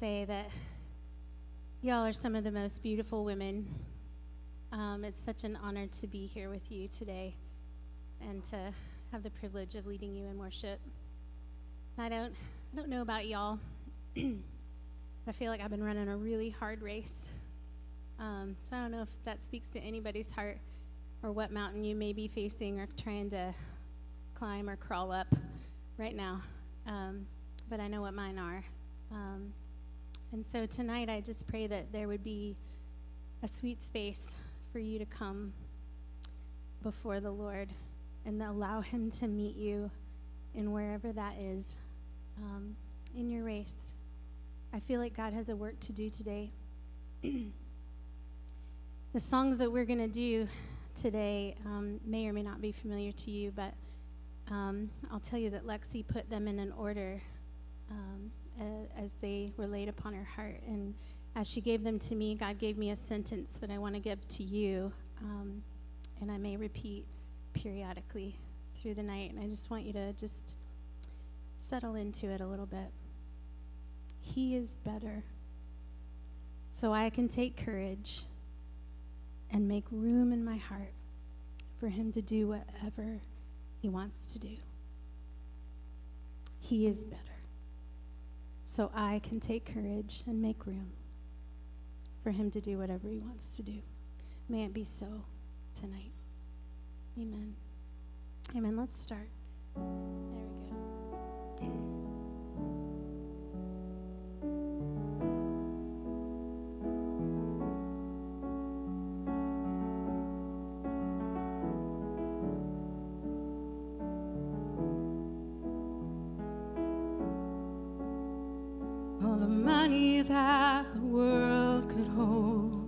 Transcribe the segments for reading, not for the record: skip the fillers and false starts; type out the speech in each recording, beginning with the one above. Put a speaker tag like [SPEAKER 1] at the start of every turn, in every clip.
[SPEAKER 1] say that y'all are some of the most beautiful women. It's such an honor to be here with you today and to have the privilege of leading you in worship. I don't know about y'all. I feel like I've been running a really hard race. So I don't know if that speaks to anybody's heart or what mountain you may be facing or trying to climb or crawl up right now. But I know what mine are. And so tonight I just pray that there would be a sweet space for you to come before the Lord and allow him to meet you in wherever that is in your race. I feel like God has a work to do today. The songs that we're going to do today may or may not be familiar to you, but I'll tell you that Lexi put them in an order as they were laid upon her heart. And as she gave them to me, God gave me a sentence that I want to give to you, and I may repeat periodically through the night. And I just want you to just settle into it a little bit. He is better, so I can take courage and make room in my heart for him to do whatever he wants to do. He is better, so I can take courage and make room for him to do whatever he wants to do. May it be so tonight. Amen. Amen. Let's start. There we go.
[SPEAKER 2] All the money that the world could hold,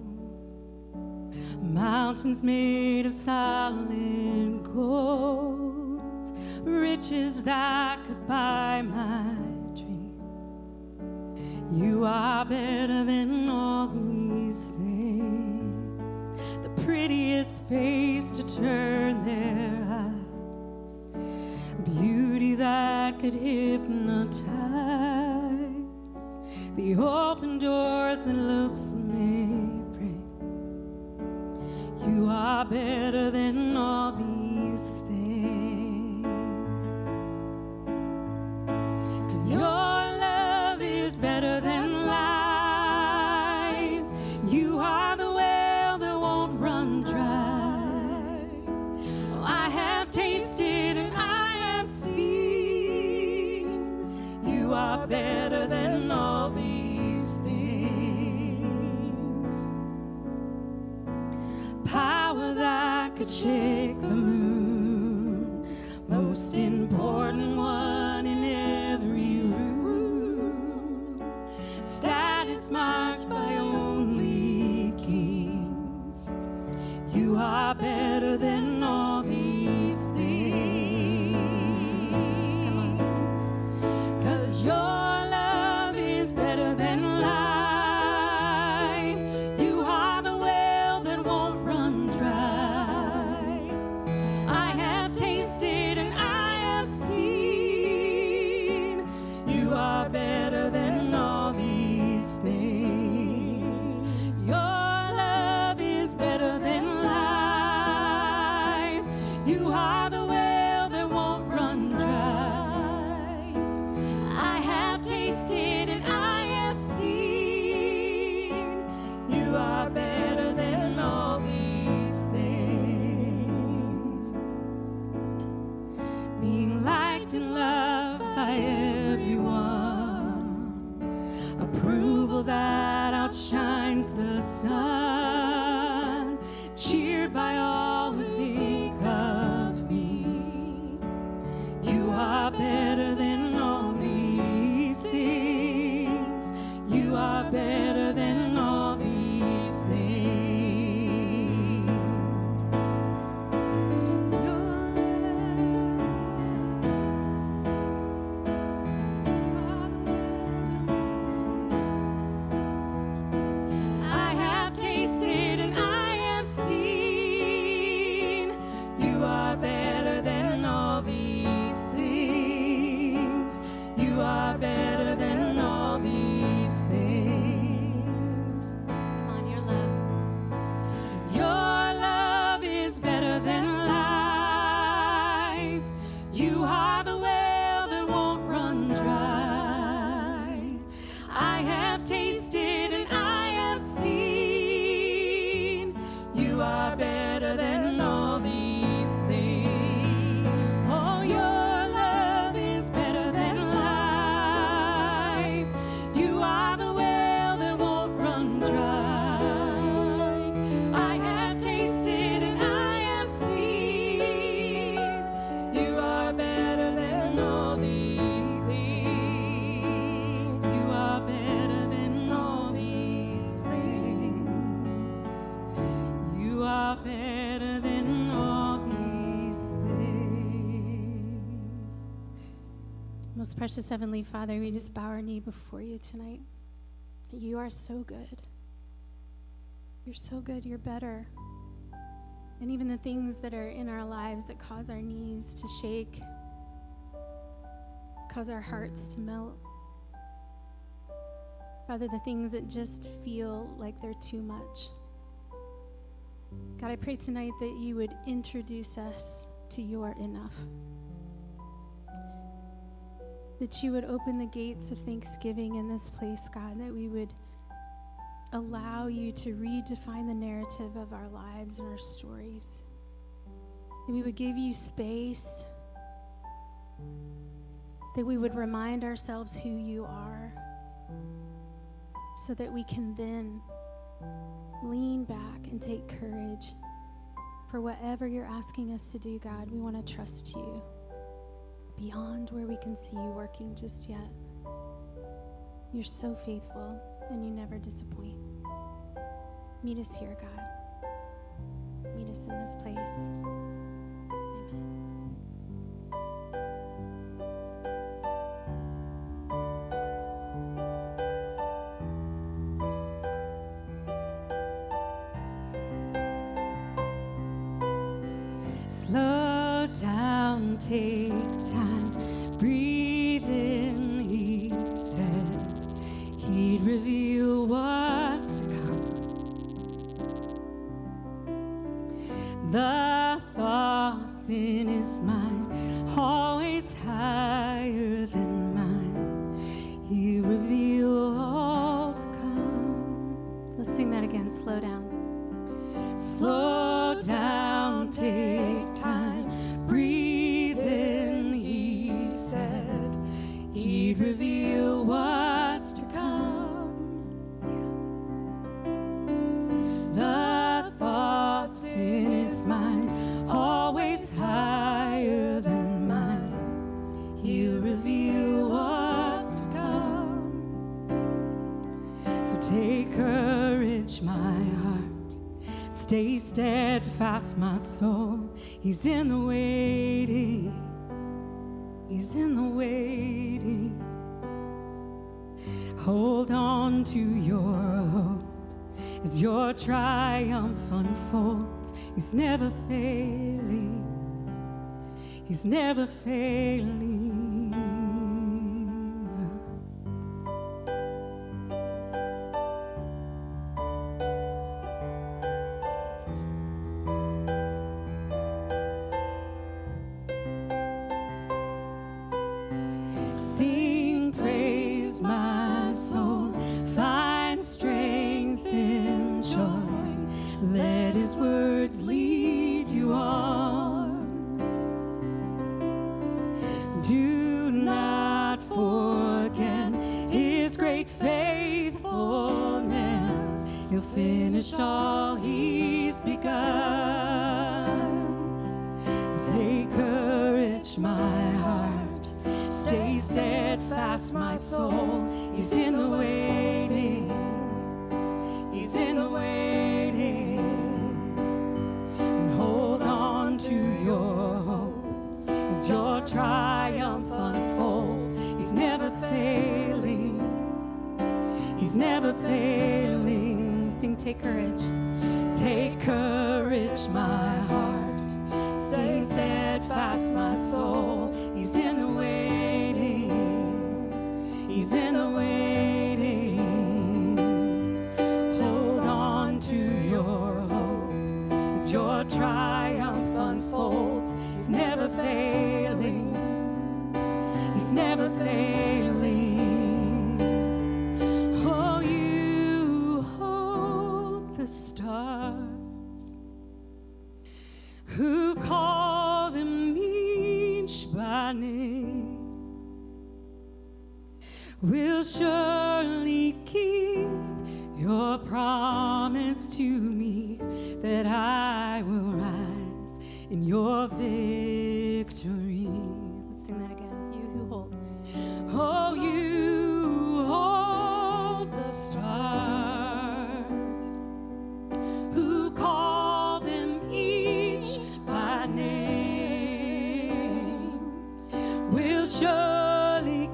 [SPEAKER 2] mountains made of solid gold, riches that could buy my dreams. You are better than all these things. The prettiest face to turn their eyes, beauty that could hypnotize, the open doors that looks may bring. You are better than all these things. 'Cause your love is better than life. You are the well that won't run dry. Oh, I have tasted and I have seen. You are better than all these things. Power that could shake the moon, most important one in every room. Status marked by only kings. You are better than all these things. Come on. 'Cause your love is better than life. You are the well that won't run dry. I have tasted and I have seen. You are better than all these things. Your love is better than life. You are the well that won't run dry. I have tasted and I have seen. You are better than all these things. Being liked and loved by everyone, approval that outshines the sun, cheered by all who think of me. You are better than all these things. You are better than all these things. I have tasted and I have seen.
[SPEAKER 1] Most precious Heavenly Father, we just bow our knee before you tonight. You are so good. You're so good. You're better. And even the things that are in our lives that cause our knees to shake, cause our hearts to melt. Father, the things that just feel like they're too much. God, I pray tonight that you would introduce us to your enough. That you would open the gates of thanksgiving in this place, God, that we would allow you to redefine the narrative of our lives and our stories. That we would give you space. That we would remind ourselves who you are, so that we can then lean back and take courage for whatever you're asking us to do, God. We want to trust you beyond where we can see you working just yet. You're so faithful and you never disappoint. Meet us here, God. Meet us in this place. Amen.
[SPEAKER 2] Slow down, take time, breathe in, he said. He'd reveal what's to come. The thoughts in his mind, always higher than mine. He'll reveal all to come.
[SPEAKER 1] Let's sing that again. Slow down.
[SPEAKER 2] Slow down, take time, breathe in, he said. He'd reveal what's to come. The thoughts in his mind, always higher than mine. He'll reveal what's to come. So take courage, my heart. Stay steadfast, my soul. He's in the waiting. He's in the waiting. Hold on to your hope as your triumph unfolds. He's never failing. He's never failing. Sing praise, my soul, find strength in joy. Let his words lead you on. Do not forget his great faithfulness. He'll finish all he's begun. Take courage, my heart. Stay steadfast, my soul. He's in the waiting. He's in the waiting. And hold on to your hope as your triumph unfolds. He's never failing. He's never failing.
[SPEAKER 1] Sing, take courage.
[SPEAKER 2] Take courage, my heart. Stay steadfast, my soul. He's in the waiting. He's in the waiting. Hold on to your hope as your triumph unfolds. He's never failing. He's never failing. Oh, you hold the stars, who call them each by name, will surely keep your promise to me, that I will rise in your victory.
[SPEAKER 1] Let's sing that again. You who hold.
[SPEAKER 2] Oh, you hold the stars, who call them each by name, will surely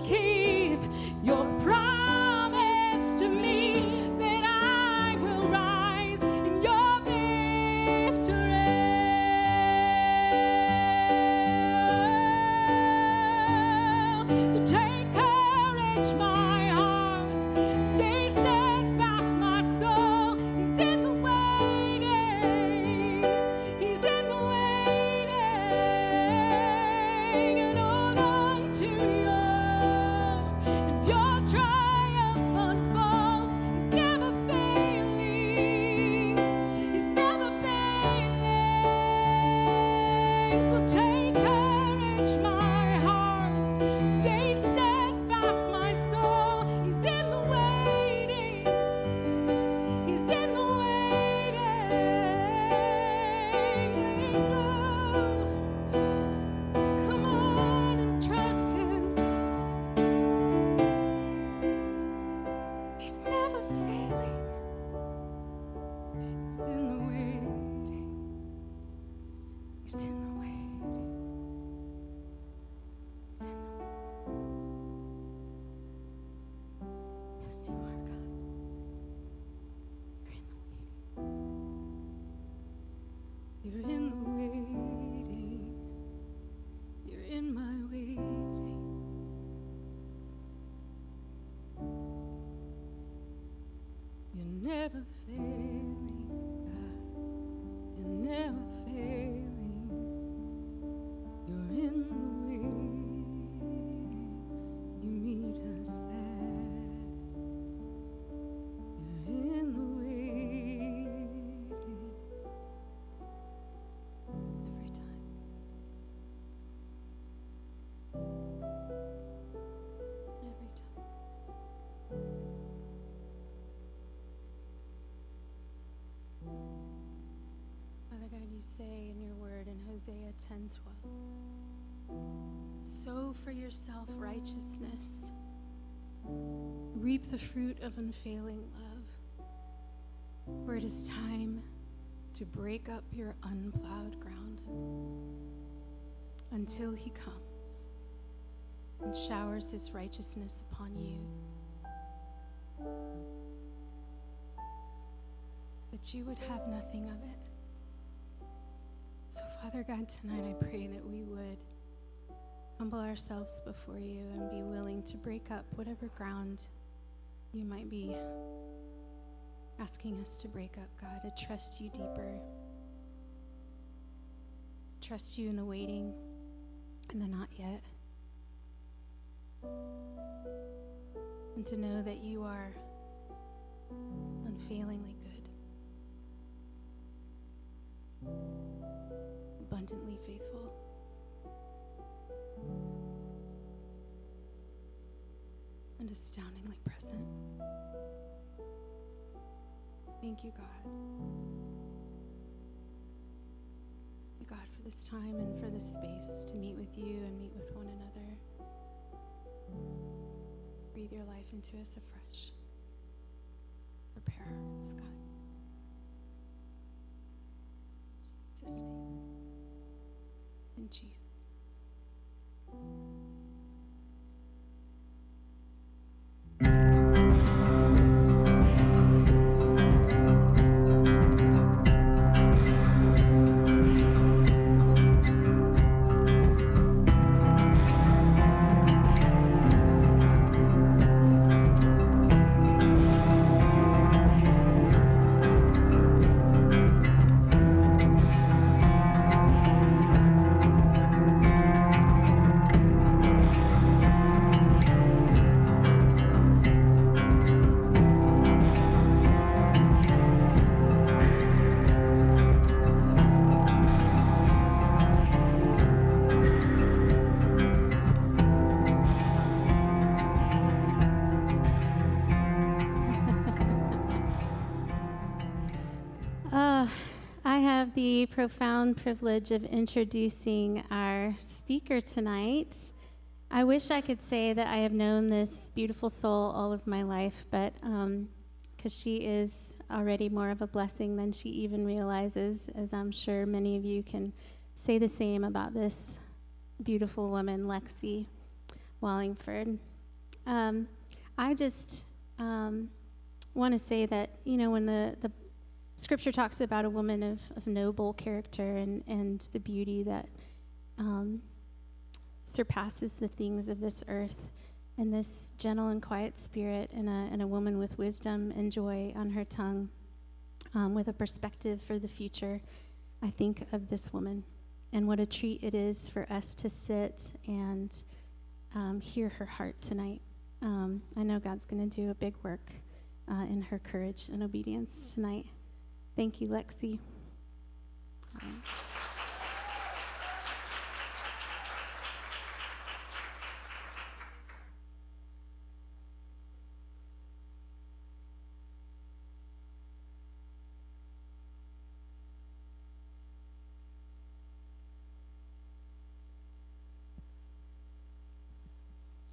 [SPEAKER 2] never failing, God. You're never failing. You're in the way. You meet us there. You're in the waiting. Every time. Every time. Father God, you say in your word in Hosea 10:12, sow for yourself righteousness, reap the fruit of unfailing love, for it is time to break up your unplowed ground until he comes and showers his righteousness upon you. But you would have nothing of it. So, Father God, tonight I pray that we would humble ourselves before you and be willing to break up whatever ground you might be asking us to break up, God, to trust you deeper, to trust you in the waiting and the not yet, and to know that you are unfailingly good, abundantly faithful, and astoundingly present. Thank you, God. Thank you, God, for this time and for this space to meet with you and meet with one another. Breathe your life into us afresh. Prepare our hearts, God. In Jesus' name. In Jesus. I have the profound privilege of introducing our speaker tonight. I wish I could say that I have known this beautiful soul all of my life, but because she is already more of a blessing than she even realizes, as I'm sure many of you can say the same about this beautiful woman, Lexi Wallingford. I just want to say that, you know, when the Scripture talks about a woman of noble character and the beauty that surpasses the things of this earth, and this gentle and quiet spirit, and a woman with wisdom and joy on her tongue, with a perspective for the future. I think of this woman, and what a treat it is for us to sit and hear her heart tonight. I know God's going to do a big work in her courage and obedience tonight. Thank you, Lexi.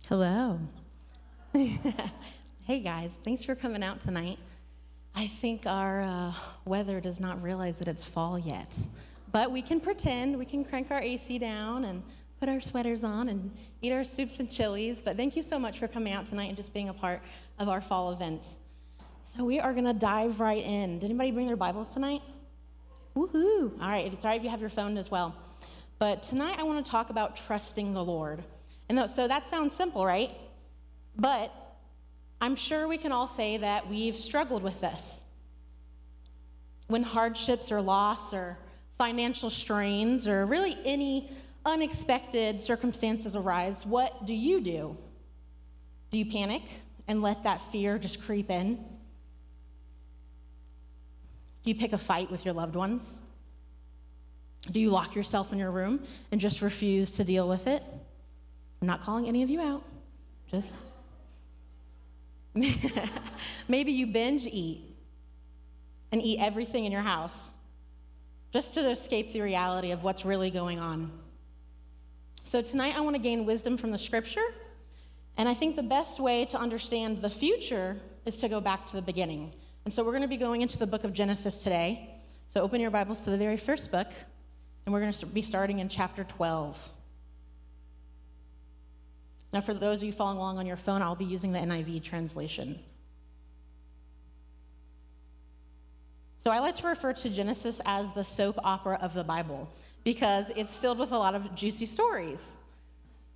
[SPEAKER 3] Hello. Hey guys, thanks for coming out tonight. I think our weather does not realize that it's fall yet, but we can pretend. We can crank our AC down and put our sweaters on and eat our soups and chilies. But thank you so much for coming out tonight and just being a part of our fall event. So we are gonna dive right in. Did anybody bring their Bibles tonight? Woohoo! All right, it's all right if you have your phone as well. But tonight I want to talk about trusting the Lord. And so that sounds simple, right? But I'm sure we can all say that we've struggled with this. when hardships or loss or financial strains or really any unexpected circumstances arise, what do? Do you panic and let that fear just creep in? Do you pick a fight with your loved ones? Do you lock yourself in your room and just refuse to deal with it? I'm not calling any of you out. Just maybe you binge eat and eat everything in your house just to escape the reality of what's really going on. So tonight I want to gain wisdom from the scripture, and I think the best way to understand the future is to go back to the beginning. And so we're going to be going into the book of Genesis today. So open your Bibles to the very first book, and we're going to be starting in chapter 12. Now, for those of you following along on your phone, I'll be using the NIV translation. So I like to refer to Genesis as the soap opera of the Bible because it's filled with a lot of juicy stories.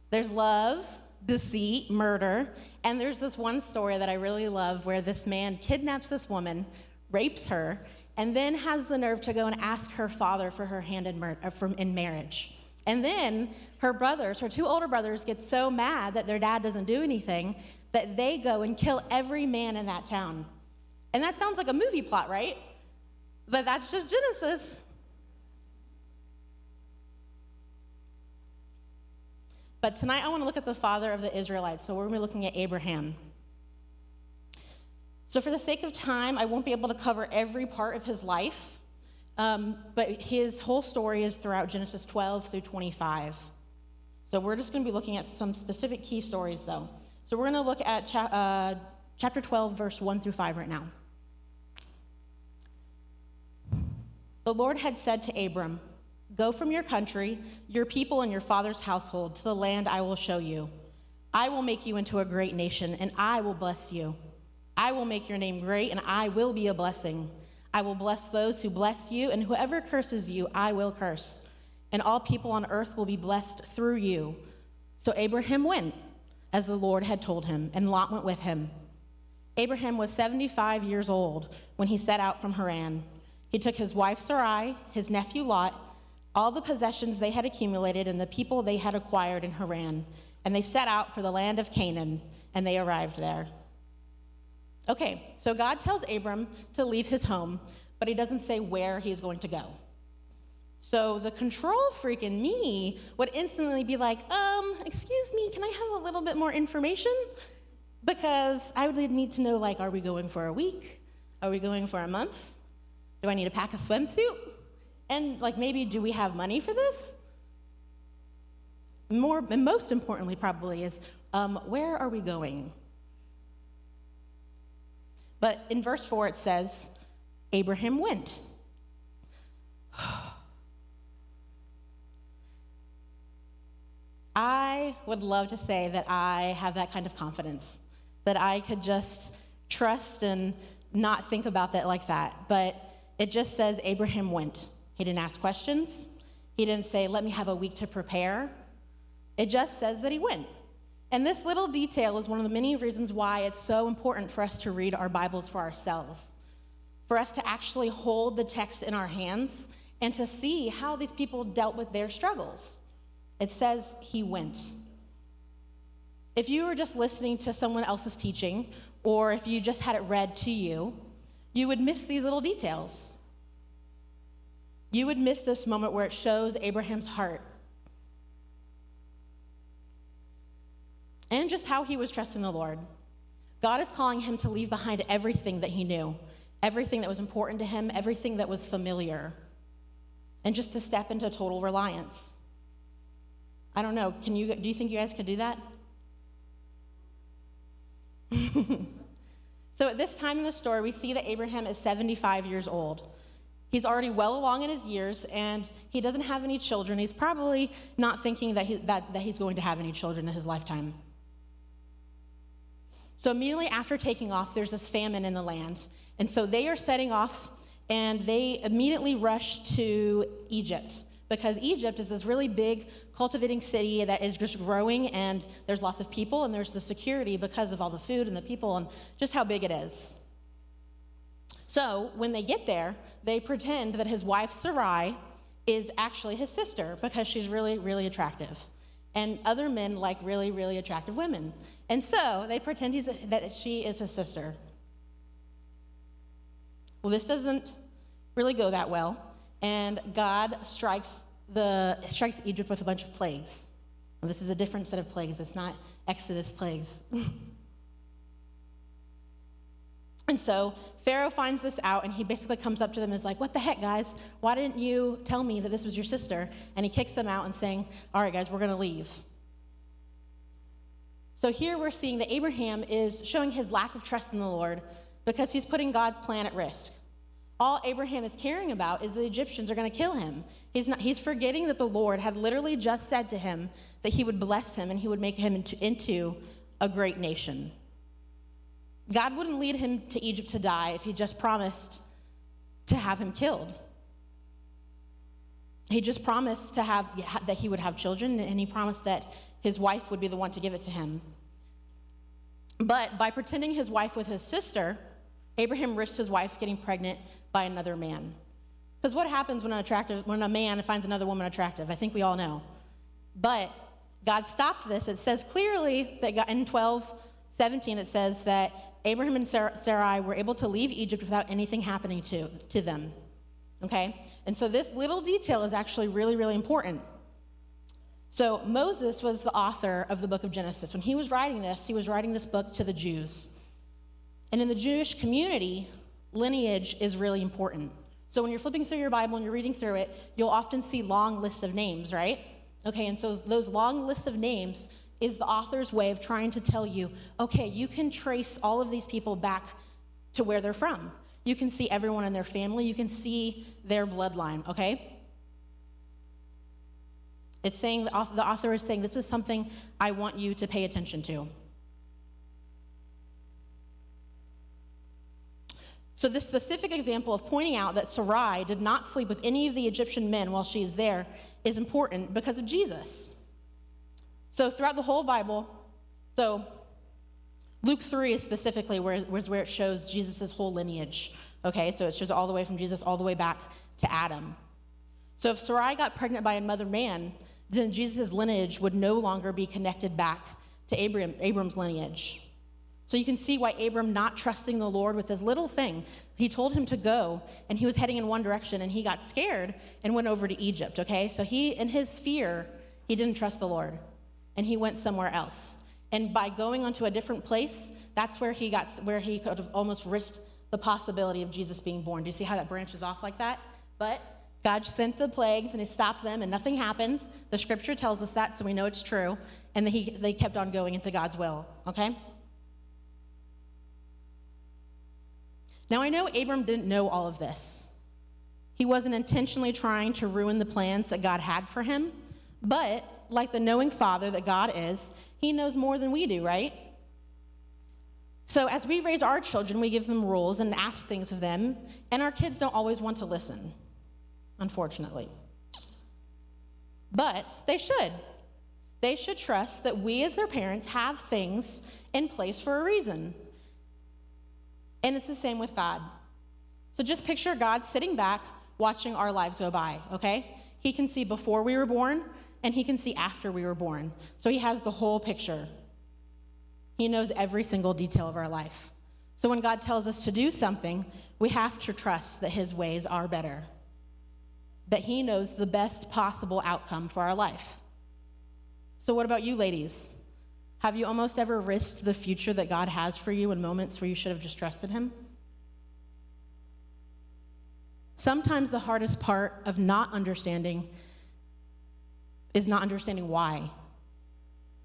[SPEAKER 3] There's love, deceit, murder, and there's this one story that I really love where this man kidnaps this woman, rapes her, and then has the nerve to go and ask her father for her hand in marriage. And then her two older brothers, get so mad that their dad doesn't do anything that they go and kill every man in that town. And that sounds like a movie plot, right? But that's just Genesis. But tonight I want to look at the father of the Israelites. So we're going to be looking at Abraham. So for the sake of time, I won't be able to cover every part of his life. But his whole story is throughout Genesis 12 through 25. So we're just going to be looking at some specific key stories, though. So we're going to look at chapter 12, verse 1 through 5 right now. The Lord had said to Abram, "Go from your country, your people, and your father's household to the land I will show you. I will make you into a great nation, and I will bless you. I will make your name great, and I will be a blessing. I will bless those who bless you, and whoever curses you, I will curse. And all people on earth will be blessed through you." So Abraham went, as the Lord had told him, and Lot went with him. Abraham was 75 years old when he set out from Haran. He took his wife Sarai, his nephew Lot, all the possessions they had accumulated, and the people they had acquired in Haran, and they set out for the land of Canaan, and they arrived there. Okay, so God tells Abram to leave his home, but he doesn't say where he is going to go. So the control freak in me would instantly be like, excuse me, can I have a little bit more information? Because I would need to know, like, are we going for a week? Are we going for a month? Do I need to pack a swimsuit? And, like, maybe do we have money for this? And most importantly probably is, where are we going? But in verse 4 it says, Abraham went. I would love to say that I have that kind of confidence, that I could just trust and not think about that like that. But it just says Abraham went. He didn't ask questions. He didn't say, let me have a week to prepare. It just says that he went. And this little detail is one of the many reasons why it's so important for us to read our Bibles for ourselves, for us to actually hold the text in our hands and to see how these people dealt with their struggles. It says he went. If you were just listening to someone else's teaching, or if you just had it read to you, you would miss these little details. You would miss this moment where it shows Abraham's heart and just how he was trusting the Lord. God is calling him to leave behind everything that he knew, everything that was important to him, everything that was familiar, and just to step into total reliance. I don't know, do you think you guys could do that? So at this time in the story, we see that Abraham is 75 years old. He's already well along in his years, and he doesn't have any children. He's probably not thinking that he's going to have any children in his lifetime. So immediately after taking off, there's this famine in the land. And so they are setting off, and they immediately rush to Egypt, because Egypt is this really big cultivating city that is just growing, and there's lots of people, and there's the security because of all the food and the people and just how big it is. So when they get there, they pretend that his wife Sarai is actually his sister because she's really, really attractive. And other men like really, really attractive women. And so they pretend that she is his sister. Well, this doesn't really go that well. And God strikes Egypt with a bunch of plagues. And this is a different set of plagues. It's not Exodus plagues. And so Pharaoh finds this out, and he basically comes up to them and is like, what the heck, guys? Why didn't you tell me that this was your sister? And he kicks them out and saying, all right, guys, we're going to leave. So here we're seeing that Abraham is showing his lack of trust in the Lord because he's putting God's plan at risk. All Abraham is caring about is the Egyptians are going to kill him. He's forgetting that the Lord had literally just said to him that he would bless him and he would make him into a great nation. God wouldn't lead him to Egypt to die if he just promised to have him killed. He just promised that he would have children, and he promised that his wife would be the one to give it to him. But by pretending his wife was his sister, Abraham risked his wife getting pregnant by another man. Because what happens when a man finds another woman attractive? I think we all know. But God stopped this. It says clearly that in 12:17 it says that Abraham and Sarai were able to leave Egypt without anything happening to them. Okay? And so this little detail is actually really, really important. So Moses was the author of the book of Genesis. When he was writing this book to the Jews. And in the Jewish community, lineage is really important. So when you're flipping through your Bible and you're reading through it, you'll often see long lists of names, right? Okay, and so those long lists of names is the author's way of trying to tell you, okay, you can trace all of these people back to where they're from. You can see everyone in their family. You can see their bloodline, okay? It's saying, the author is saying, this is something I want you to pay attention to. So this specific example of pointing out that Sarai did not sleep with any of the Egyptian men while she is there is important because of Jesus. So throughout the whole Bible, so Luke 3 is specifically where it shows Jesus' whole lineage. Okay, so it shows all the way from Jesus all the way back to Adam. So if Sarai got pregnant by another man, then Jesus' lineage would no longer be connected back to Abram's lineage. So you can see why Abram not trusting the Lord with this little thing. He told him to go, and he was heading in one direction, and he got scared and went over to Egypt, okay? So in his fear, he didn't trust the Lord, and he went somewhere else. And by going onto a different place, that's where he could have almost risked the possibility of Jesus being born. Do you see how that branches off like that? But God sent the plagues, and he stopped them, and nothing happened. The scripture tells us that, so we know it's true. And they kept on going into God's will, okay? Now, I know Abram didn't know all of this. He wasn't intentionally trying to ruin the plans that God had for him, but like the knowing father that God is, he knows more than we do, right? So as we raise our children, we give them rules and ask things of them, and our kids don't always want to listen, unfortunately. But they should. They should trust that we as their parents have things in place for a reason. And it's the same with God. So just picture God sitting back, watching our lives go by, okay? He can see before we were born, and he can see after we were born. So he has the whole picture. He knows every single detail of our life. So when God tells us to do something, we have to trust that his ways are better, that he knows the best possible outcome for our life. So what about you, ladies? Have you almost ever risked the future that God has for you in moments where you should have just trusted him? Sometimes the hardest part of not understanding is not understanding why.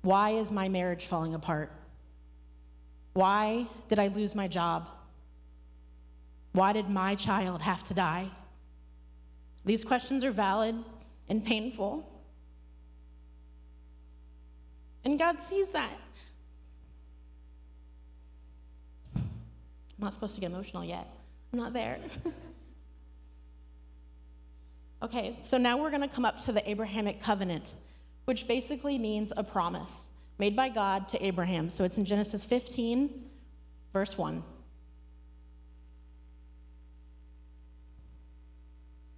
[SPEAKER 3] Why is my marriage falling apart? Why did I lose my job? Why did my child have to die? These questions are valid and painful. And God sees that. I'm not supposed to get emotional yet. I'm not there. Okay, so now we're going to come up to the Abrahamic covenant, which basically means a promise made by God to Abraham. So it's in Genesis 15, verse 1.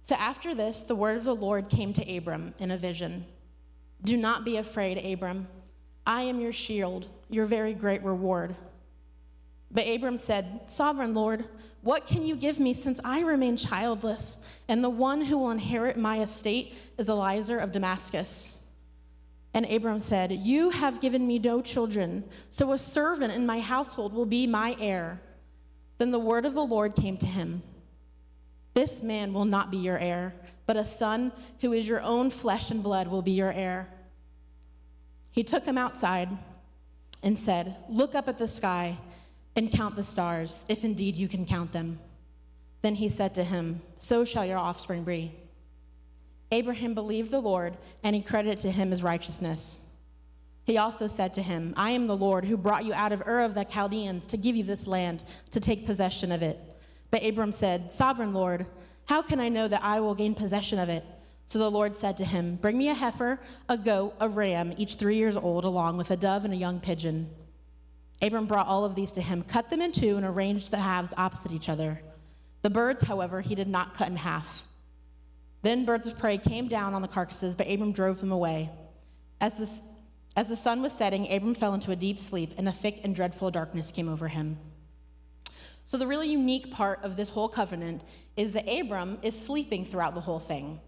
[SPEAKER 3] So after this, the word of the Lord came to Abram in a vision. Do not be afraid, Abram. I am your shield, your very great reward. But Abram said, Sovereign Lord, what can you give me since I remain childless, and the one who will inherit my estate is Eliezer of Damascus? And Abram said, You have given me no children, so a servant in my household will be my heir. Then the word of the Lord came to him. This man will not be your heir, but a son who is your own flesh and blood will be your heir. He took him outside and said, Look up at the sky and count the stars, if indeed you can count them. Then he said to him, So shall your offspring be. Abraham believed the Lord, and he credited to him as righteousness. He also said to him, I am the Lord who brought you out of Ur of the Chaldeans to give you this land, to take possession of it. But Abram said, Sovereign Lord, how can I know that I will gain possession of it? So the Lord said to him, Bring me a heifer, a goat, a ram, each 3 years old, along with a dove and a young pigeon. Abram brought all of these to him, cut them in two, and arranged the halves opposite each other. The birds, however, he did not cut in half. Then birds of prey came down on the carcasses, but Abram drove them away. As the sun was setting, Abram fell into a deep sleep, and a thick and dreadful darkness came over him. So the really unique part of this whole covenant is that Abram is sleeping throughout the whole thing.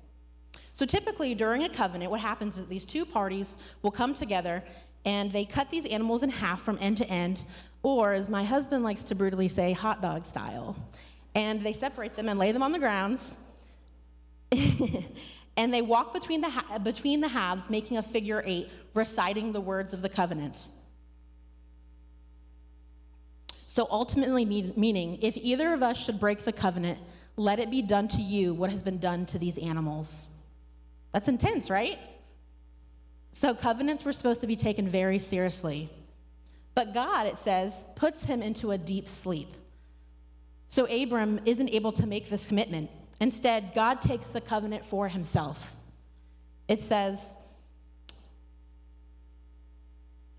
[SPEAKER 3] So typically during a covenant, what happens is these two parties will come together and they cut these animals in half from end to end, or as my husband likes to brutally say, hot dog style. And they separate them and lay them on the grounds. And they walk between the halves, making a figure 8, reciting the words of the covenant. So ultimately meaning, if either of us should break the covenant, let it be done to you what has been done to these animals. That's intense, right? So covenants were supposed to be taken very seriously. But God, it says, puts him into a deep sleep. So Abram isn't able to make this commitment. Instead, God takes the covenant for himself. It says,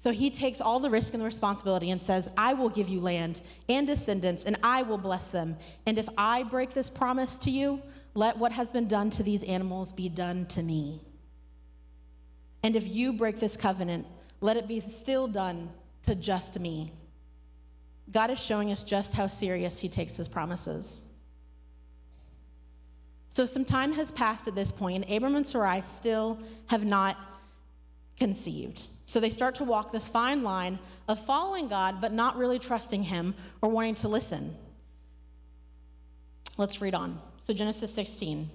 [SPEAKER 3] so he takes all the risk and the responsibility and says, I will give you land and descendants, and I will bless them. And if I break this promise to you, let what has been done to these animals be done to me. And if you break this covenant, let it be still done to just me. God is showing us just how serious he takes his promises. So some time has passed at this point, and Abram and Sarai still have not conceived. So they start to walk this fine line of following God, but not really trusting him or wanting to listen. Let's read on. So Genesis 16.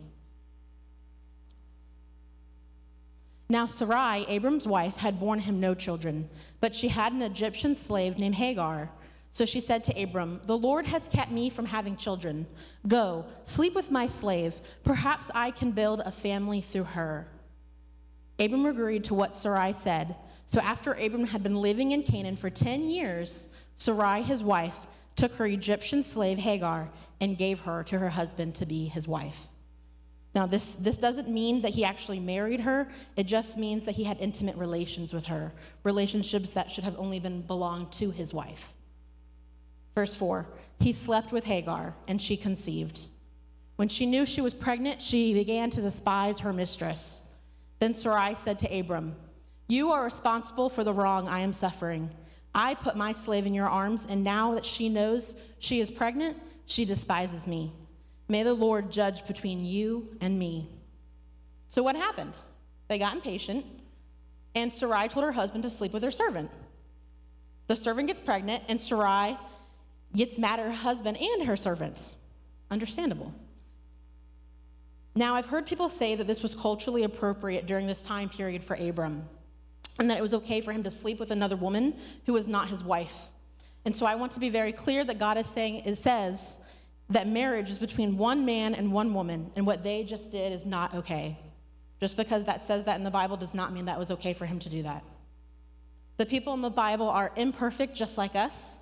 [SPEAKER 3] Now Sarai, Abram's wife, had borne him no children, but she had an Egyptian slave named Hagar. So she said to Abram, The Lord has kept me from having children. Go, sleep with my slave. Perhaps I can build a family through her. Abram agreed to what Sarai said. So after Abram had been living in Canaan for 10 years, Sarai, his wife, took her Egyptian slave Hagar and gave her to her husband to be his wife. Now, this doesn't mean that he actually married her. It just means that he had intimate relations with her, relationships that should have only belonged to his wife. Verse 4, he slept with Hagar, and she conceived. When she knew she was pregnant, she began to despise her mistress. Then Sarai said to Abram, You are responsible for the wrong I am suffering. I put my slave in your arms, and now that she knows she is pregnant, she despises me. May the Lord judge between you and me. So what happened? They got impatient, and Sarai told her husband to sleep with her servant. The servant gets pregnant, and Sarai gets mad at her husband and her servants. Understandable. Now, I've heard people say that this was culturally appropriate during this time period for Abram, and that it was okay for him to sleep with another woman who was not his wife. And so I want to be very clear that God is saying, it says that marriage is between one man and one woman, and what they just did is not okay. Just because that says that in the Bible does not mean that was okay for him to do that. The people in the Bible are imperfect just like us.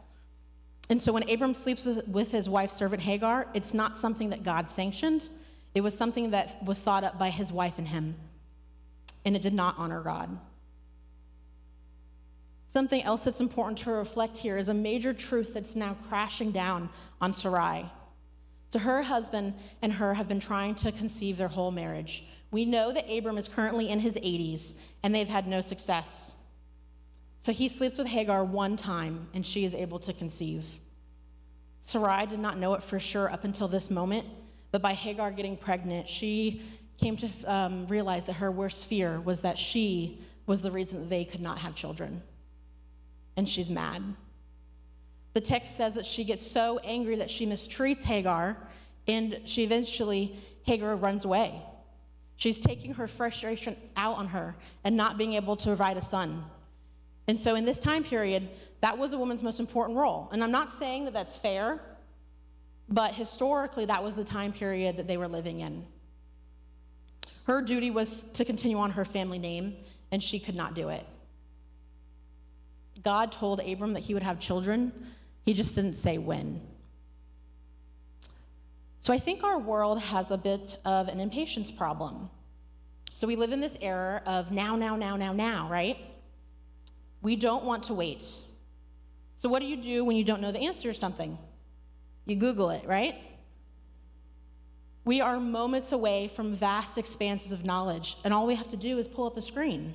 [SPEAKER 3] And so when Abram sleeps with his wife's servant Hagar, it's not something that God sanctioned. It was something that was thought up by his wife and him. And it did not honor God. Something else that's important to reflect here is a major truth that's now crashing down on Sarai. So her husband and her have been trying to conceive their whole marriage. We know that Abram is currently in his 80s, and they've had no success. So he sleeps with Hagar one time, and she is able to conceive. Sarai did not know it for sure up until this moment, but by Hagar getting pregnant, she came to realize that her worst fear was that she was the reason that they could not have children. And she's mad. The text says that she gets so angry that she mistreats Hagar, and Hagar runs away. She's taking her frustration out on her and not being able to provide a son. And so in this time period, that was a woman's most important role. And I'm not saying that that's fair, but historically, that was the time period that they were living in. Her duty was to continue on her family name, and she could not do it. God told Abram that he would have children. He just didn't say when. So I think our world has a bit of an impatience problem. So we live in this era of now, right? We don't want to wait. So what do you do when you don't know the answer to something? You Google it, right? We are moments away from vast expanses of knowledge, and all we have to do is pull up a screen.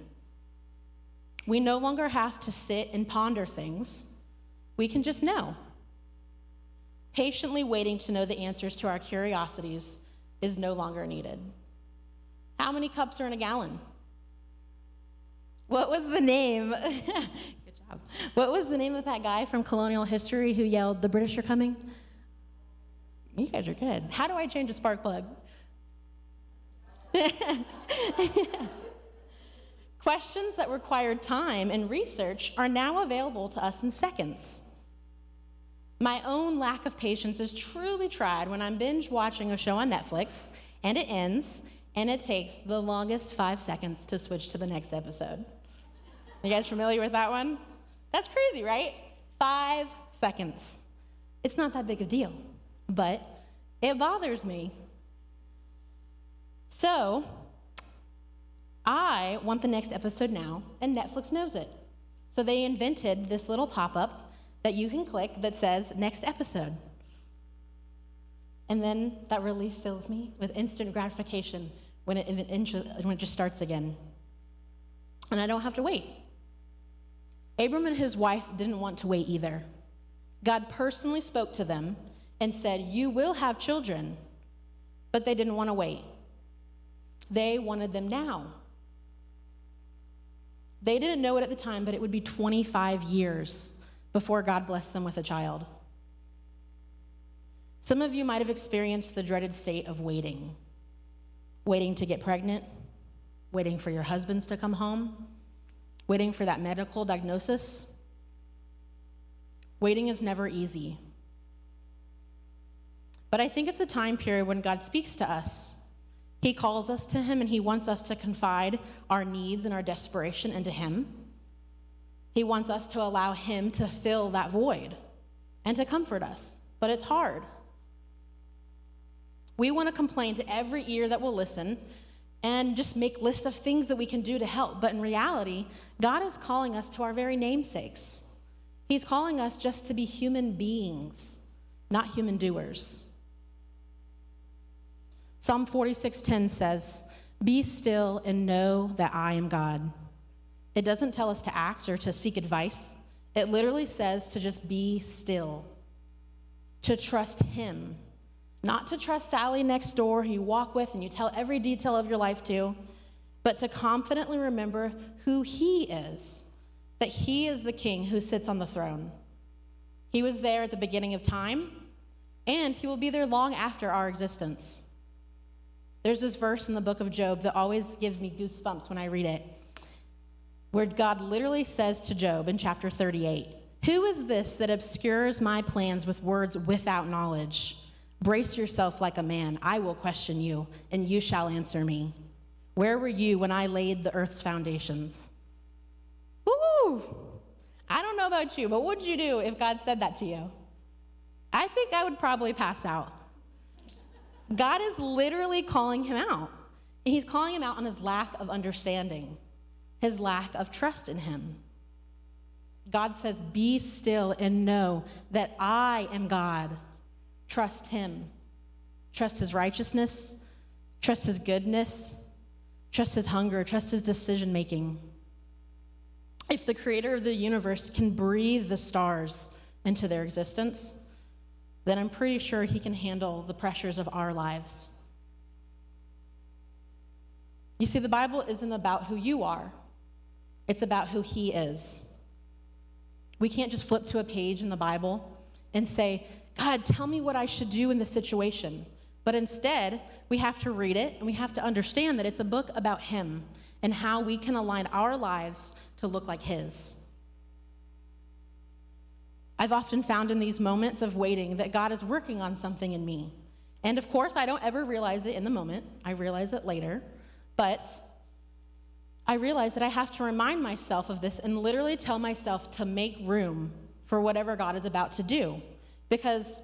[SPEAKER 3] We no longer have to sit and ponder things. We can just know. Patiently waiting to know the answers to our curiosities is no longer needed. How many cups are in a gallon? What was the name? Good job. What was the name of that guy from colonial history who yelled, "The British are coming"? You guys are good. How do I change a spark plug? Questions that required time and research are now available to us in seconds. My own lack of patience is truly tried when I'm binge watching a show on Netflix and it ends and it takes the longest 5 seconds to switch to the next episode. You guys familiar with that one? That's crazy, right? 5 seconds. It's not that big a deal, but it bothers me. So, I want the next episode now, and Netflix knows it. So they invented this little pop-up that you can click that says, next episode. And then that relief fills me with instant gratification when it just starts again. And I don't have to wait. Abram and his wife didn't want to wait either. God personally spoke to them and said, "You will have children," but they didn't want to wait. They wanted them now. They didn't know it at the time, but it would be 25 years before God blessed them with a child. Some of you might have experienced the dreaded state of waiting. Waiting to get pregnant, waiting for your husbands to come home, waiting for that medical diagnosis. Waiting is never easy. But I think it's a time period when God speaks to us. He calls us to him, and he wants us to confide our needs and our desperation into him. He wants us to allow him to fill that void and to comfort us, but it's hard. We want to complain to every ear that will listen and just make lists of things that we can do to help, but in reality, God is calling us to our very namesakes. He's calling us just to be human beings, not human doers. Psalm 46:10 says, "Be still and know that I am God." It doesn't tell us to act or to seek advice. It literally says to just be still, to trust him, not to trust Sally next door who you walk with and you tell every detail of your life to, but to confidently remember who he is, that he is the king who sits on the throne. He was there at the beginning of time, and he will be there long after our existence. There's this verse in the book of Job that always gives me goosebumps when I read it, where God literally says to Job in chapter 38, "Who is this that obscures my plans with words without knowledge? Brace yourself like a man. I will question you, and you shall answer me. Where were you when I laid the earth's foundations?" Woo! I don't know about you, but what would you do if God said that to you? I think I would probably pass out. God is literally calling him out. And he's calling him out on his lack of understanding, his lack of trust in him. God says, "Be still and know that I am God." Trust him. trust his righteousness, trust his goodness, trust his hunger, trust his decision making. If the creator of the universe can breathe the stars into their existence, then I'm pretty sure he can handle the pressures of our lives. You see, the Bible isn't about who you are. It's about who he is. We can't just flip to a page in the Bible and say, God, tell me what I should do in this situation. But instead, we have to read it and we have to understand that it's a book about him and how we can align our lives to look like his. I've often found in these moments of waiting that God is working on something in me. And of course, I don't ever realize it in the moment. I realize it later. But I realize that I have to remind myself of this and literally tell myself to make room for whatever God is about to do. Because,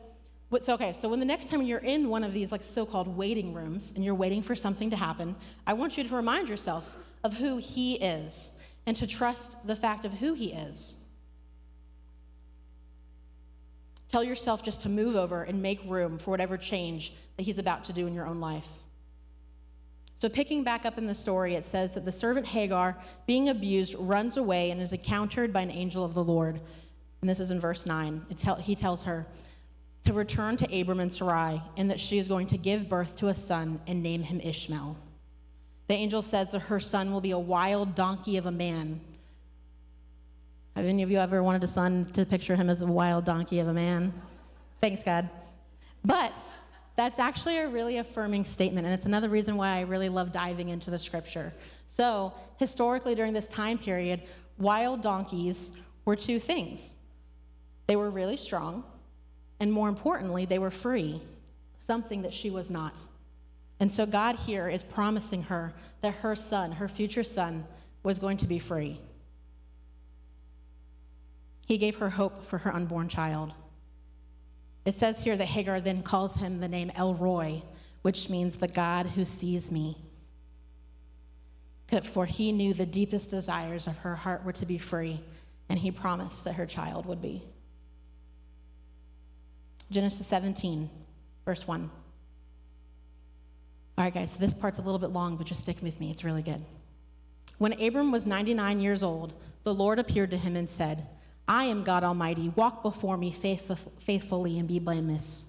[SPEAKER 3] so when the next time you're in one of these like so-called waiting rooms and you're waiting for something to happen, I want you to remind yourself of who he is and to trust the fact of who he is. Tell yourself just to move over and make room for whatever change that he's about to do in your own life. So picking back up in the story, it says that the servant Hagar, being abused, runs away and is encountered by an angel of the Lord. And this is in verse 9. He tells her to return to Abram and Sarai, and that she is going to give birth to a son and name him Ishmael. The angel says that her son will be a wild donkey of a man. Have any of you ever wanted a son to picture him as a wild donkey of a man? Thanks, God. But that's actually a really affirming statement, and it's another reason why I really love diving into the scripture. So, historically, during this time period, wild donkeys were two things. They were really strong, and more importantly, they were free, something that she was not. And so God here is promising her that her son, her future son, was going to be free. He gave her hope for her unborn child. It says here that Hagar then calls him the name El Roi, which means the God who sees me. For he knew the deepest desires of her heart were to be free, and he promised that her child would be. Genesis 17, verse 1. All right, guys, so this part's a little bit long, but just stick with me. It's really good. When Abram was 99 years old, the Lord appeared to him and said, I am God Almighty. Walk before me faithfully and be blameless.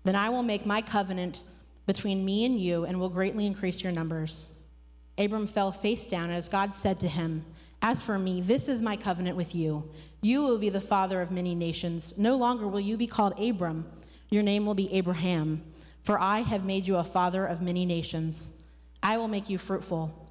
[SPEAKER 3] Then I will make my covenant between me and you and will greatly increase your numbers. Abram fell face down as God said to him, As for me, this is my covenant with you. You will be the father of many nations. No longer will you be called Abram. Your name will be Abraham, for I have made you a father of many nations. I will make you fruitful.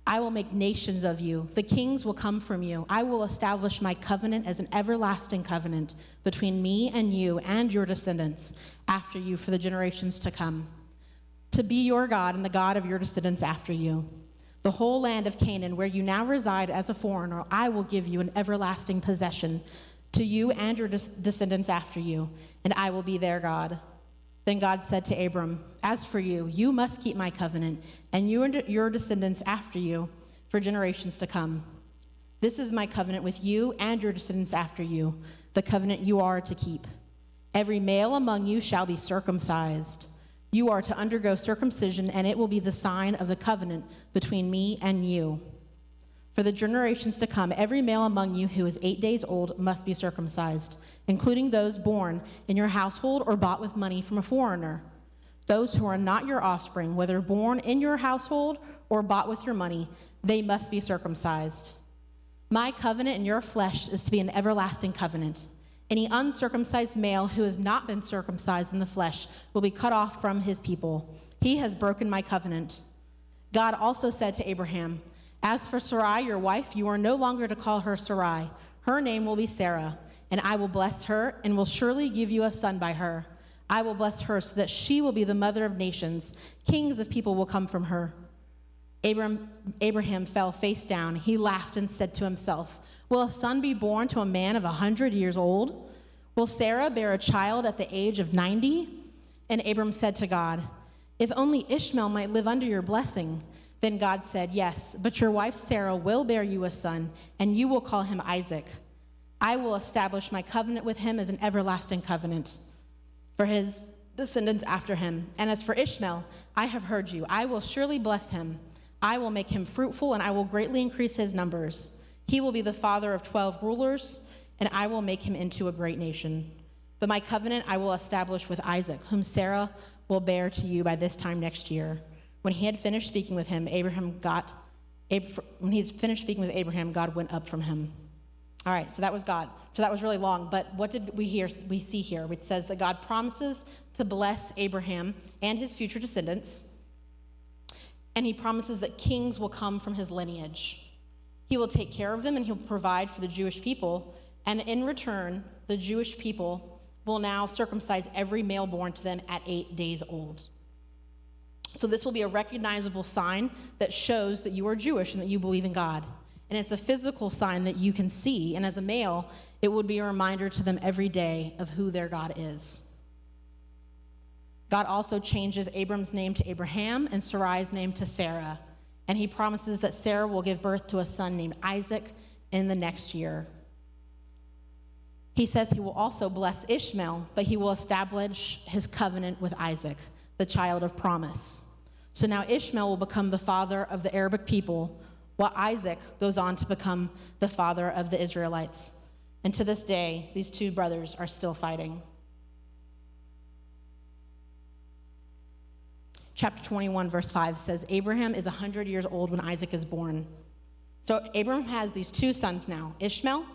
[SPEAKER 3] I will make nations of you. The kings will come from you. I will establish my covenant as an everlasting covenant between me and you and your descendants after you for the generations to come, to be your God and the God of your descendants after you. The whole land of Canaan, where you now reside as a foreigner, I will give you an everlasting possession to you and your descendants after you, and I will be their God. Then God said to Abram, As for you, you must keep my covenant, and you and your descendants after you for generations to come. This is my covenant with you and your descendants after you, the covenant you are to keep. Every male among you shall be circumcised. You are to undergo circumcision, and it will be the sign of the covenant between me and you. For the generations to come, every male among you who is 8 days old must be circumcised, including those born in your household or bought with money from a foreigner. Those who are not your offspring, whether born in your household or bought with your money, they must be circumcised. My covenant in your flesh is to be an everlasting covenant. Any uncircumcised male who has not been circumcised in the flesh will be cut off from his people. He has broken my covenant. God also said to Abraham, As for Sarai, your wife, you are no longer to call her Sarai. Her name will be Sarah, and I will bless her and will surely give you a son by her. I will bless her so that she will be the mother of nations. Kings of people will come from her. Abraham fell face down. He laughed and said to himself, Will a son be born to a man of 100 years old? Will Sarah bear a child at the age of 90? And Abram said to God, If only Ishmael might live under your blessing. Then God said, Yes, but your wife Sarah will bear you a son, and you will call him Isaac. I will establish my covenant with him as an everlasting covenant. For his descendants after him. And as for Ishmael, I have heard you. I will surely bless him. I will make him fruitful, and I will greatly increase his numbers. He will be the father of 12 rulers, and I will make him into a great nation. But my covenant I will establish with Isaac, whom Sarah will bear to you by this time next year. When he had finished speaking with him, God went up from him. All right, so that was God. So that was really long, but what did we see here? It says that God promises to bless Abraham and his future descendants, and he promises that kings will come from his lineage. He will take care of them, and he'll provide for the Jewish people, and in return, the Jewish people will now circumcise every male born to them at 8 days old. So this will be a recognizable sign that shows that you are Jewish and that you believe in God. And it's a physical sign that you can see. And as a male, it would be a reminder to them every day of who their God is. God also changes Abram's name to Abraham and Sarai's name to Sarah. And he promises that Sarah will give birth to a son named Isaac in the next year. He says he will also bless Ishmael, but he will establish his covenant with Isaac, the child of promise. So now Ishmael will become the father of the Arabic people, while Isaac goes on to become the father of the Israelites. And to this day, these two brothers are still fighting. Chapter 21, verse 5 says, Abraham is 100 years old when Isaac is born. So Abraham has these two sons now, Ishmael,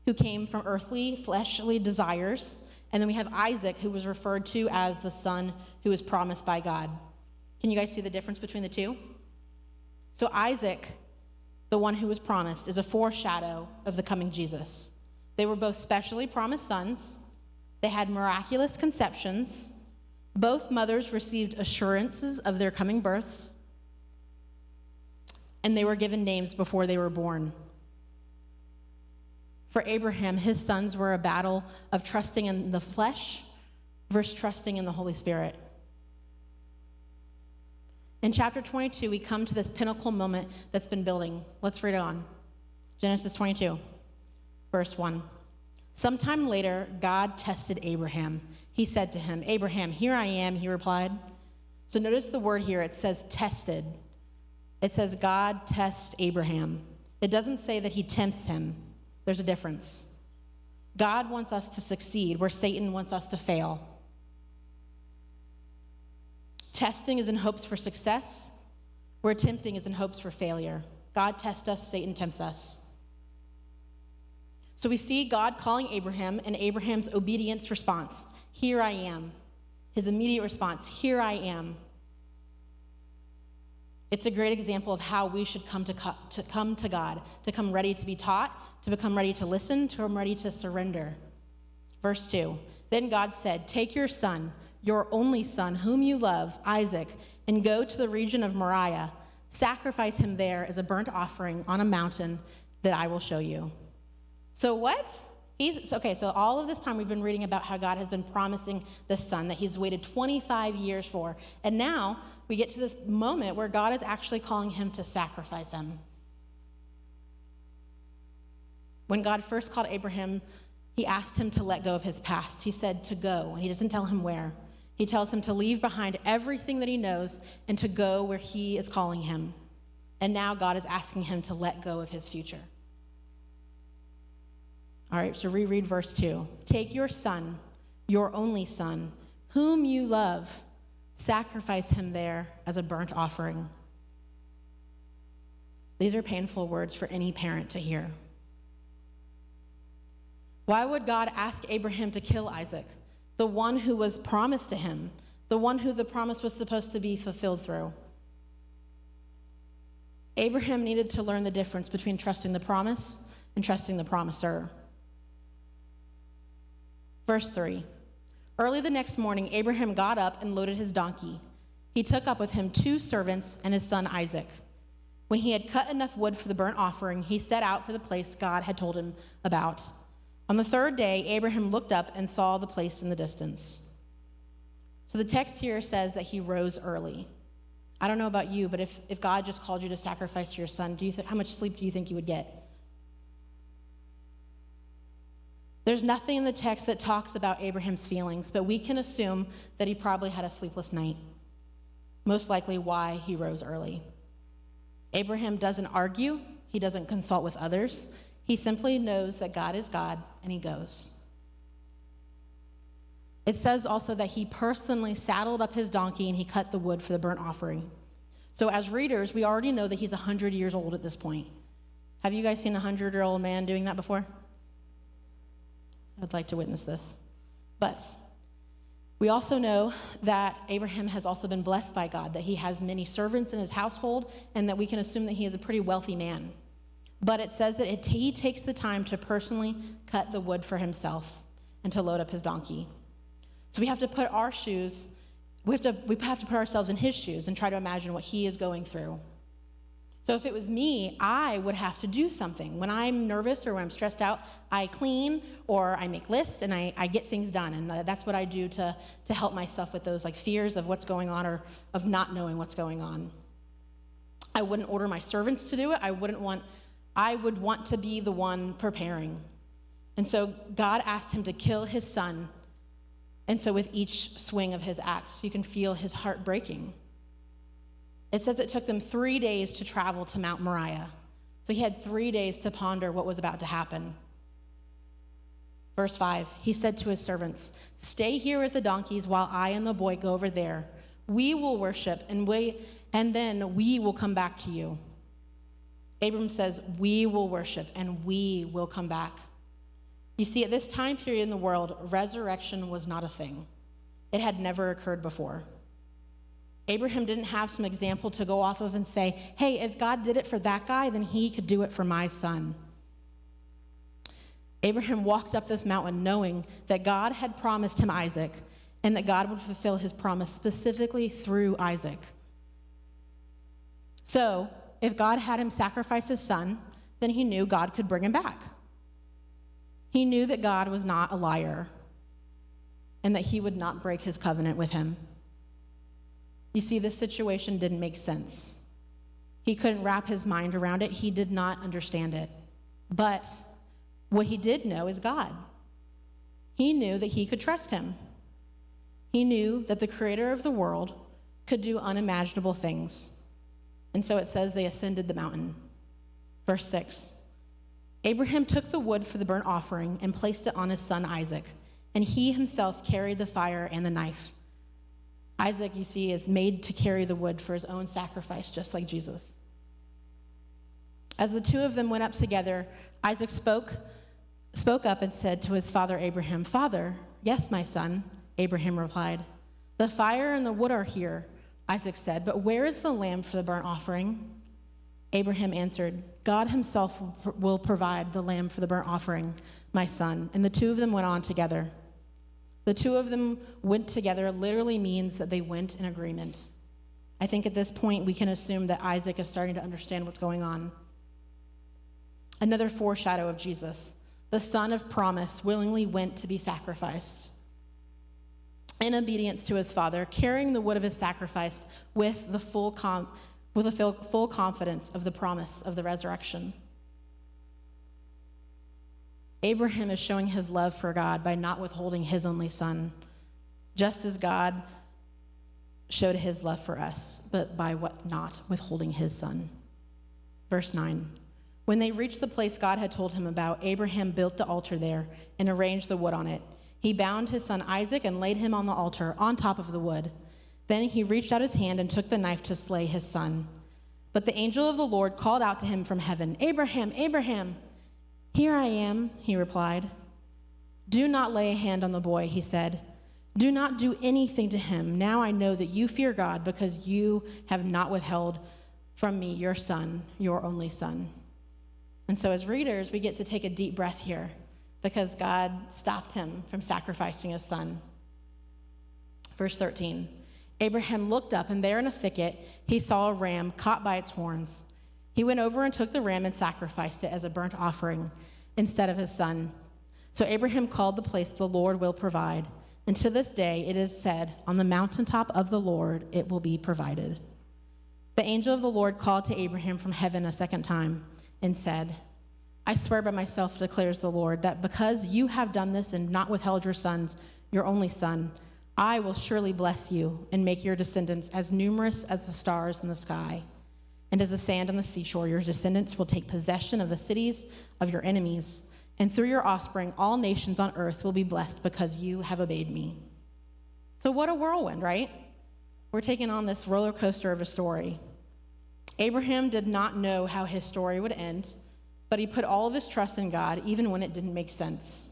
[SPEAKER 3] who came from earthly, fleshly desires, and then we have Isaac, who was referred to as the son who was promised by God. Can you guys see the difference between the two? So Isaac, the one who was promised, is a foreshadow of the coming Jesus. They were both specially promised sons. They had miraculous conceptions. Both mothers received assurances of their coming births. And they were given names before they were born. For Abraham, his sons were a battle of trusting in the flesh versus trusting in the Holy Spirit. In chapter 22, we come to this pinnacle moment that's been building. Let's read it on. Genesis 22, verse 1. Sometime later, God tested Abraham. He said to him, Abraham, here I am, he replied. So notice the word here. It says tested. It says God tests Abraham. It doesn't say that he tempts him. There's a difference. God wants us to succeed where Satan wants us to fail. Testing is in hopes for success, where tempting is in hopes for failure. God tests us, Satan tempts us. So we see God calling Abraham and Abraham's obedience response. Here I am. His immediate response, here I am. It's a great example of how we should come to God, to come ready to be taught, to become ready to listen, to come ready to surrender. Verse 2, then God said, take your son, your only son, whom you love, Isaac, and go to the region of Moriah. Sacrifice him there as a burnt offering on a mountain that I will show you. So what? So all of this time we've been reading about how God has been promising this son that he's waited 25 years for. And now we get to this moment where God is actually calling him to sacrifice him. When God first called Abraham, he asked him to let go of his past. He said to go, and he doesn't tell him where. He tells him to leave behind everything that he knows and to go where he is calling him. And now God is asking him to let go of his future. All right, so reread verse 2. Take your son, your only son, whom you love, sacrifice him there as a burnt offering. These are painful words for any parent to hear. Why would God ask Abraham to kill Isaac, the one who was promised to him, the one who the promise was supposed to be fulfilled through? Abraham needed to learn the difference between trusting the promise and trusting the promiser. Verse 3, early the next morning, Abraham got up and loaded his donkey. He took up with him 2 servants and his son Isaac. When he had cut enough wood for the burnt offering, he set out for the place God had told him about. On the 3rd day, Abraham looked up and saw the place in the distance. So the text here says that he rose early. I don't know about you, but if God just called you to sacrifice your son, how much sleep do you think you would get? There's nothing in the text that talks about Abraham's feelings, but we can assume that he probably had a sleepless night, most likely why he rose early. Abraham doesn't argue. He doesn't consult with others. He simply knows that God is God, and he goes. It says also that he personally saddled up his donkey and he cut the wood for the burnt offering. So as readers, we already know that he's 100 years old at this point. Have you guys seen a 100-year-old man doing that before? I'd like to witness this. But we also know that Abraham has also been blessed by God, that he has many servants in his household, and that we can assume that he is a pretty wealthy man. But it says that he takes the time to personally cut the wood for himself and to load up his donkey. So we have to put our shoes, we have to put ourselves in his shoes and try to imagine what he is going through. So if it was me, I would have to do something. When I'm nervous or when I'm stressed out, I clean or I make lists and I get things done. And that's what I do to help myself with those like fears of what's going on or of not knowing what's going on. I wouldn't order my servants to do it. I would want to be the one preparing. And so God asked him to kill his son. And so with each swing of his axe, you can feel his heart breaking. It says it took them 3 days to travel to Mount Moriah. So he had 3 days to ponder what was about to happen. Verse 5, he said to his servants, "Stay here with the donkeys while I and the boy go over there. We will worship, and then we will come back to you." Abram says, "We will worship, and we will come back." You see, at this time period in the world, resurrection was not a thing. It had never occurred before. Abraham didn't have some example to go off of and say, hey, if God did it for that guy, then he could do it for my son. Abraham walked up this mountain knowing that God had promised him Isaac and that God would fulfill his promise specifically through Isaac. So, if God had him sacrifice his son, then he knew God could bring him back. He knew that God was not a liar and that he would not break his covenant with him. You see, this situation didn't make sense. He couldn't wrap his mind around it. He did not understand it. But what he did know is God. He knew that he could trust him. He knew that the creator of the world could do unimaginable things. And so it says they ascended the mountain. Verse 6, Abraham took the wood for the burnt offering and placed it on his son Isaac, and he himself carried the fire and the knife. Isaac, you see, is made to carry the wood for his own sacrifice, just like Jesus. As the two of them went up together, Isaac spoke up and said to his father Abraham, "Father." "Yes, my son," Abraham replied. "The fire and the wood are here," Isaac said, "but where is the lamb for the burnt offering?" Abraham answered, "God himself will provide the lamb for the burnt offering, my son." And the two of them went on together. The two of them went together literally means that they went in agreement. I think at this point we can assume that Isaac is starting to understand what's going on. Another foreshadow of Jesus. The son of promise willingly went to be sacrificed. In obedience to his father, carrying the wood of his sacrifice with the full confidence of the promise of the resurrection. Abraham is showing his love for God by not withholding his only son, just as God showed his love for us, but by not withholding his son. Verse 9, when they reached the place God had told him about, Abraham built the altar there and arranged the wood on it. He bound his son Isaac and laid him on the altar on top of the wood. Then he reached out his hand and took the knife to slay his son. But the angel of the Lord called out to him from heaven, "Abraham, Abraham." "Here I am," he replied. "Do not lay a hand on the boy," he said. "Do not do anything to him. Now I know that you fear God because you have not withheld from me your son, your only son." And so as readers, we get to take a deep breath here because God stopped him from sacrificing his son. Verse 13, Abraham looked up, and there in a thicket he saw a ram caught by its horns. He went over and took the ram and sacrificed it as a burnt offering instead of his son. So Abraham called the place "The Lord will provide." And to this day it is said, "On the mountaintop of the Lord it will be provided." The angel of the Lord called to Abraham from heaven a second time and said, I swear by myself, declares the Lord, that because you have done this and not withheld your sons, your only son, I will surely bless you and make your descendants as numerous as the stars in the sky. And as the sand on the seashore, your descendants will take possession of the cities of your enemies. And through your offspring, all nations on earth will be blessed because you have obeyed me. So what a whirlwind, right? We're taking on this roller coaster of a story. Abraham did not know how his story would end, but he put all of his trust in God, even when it didn't make sense.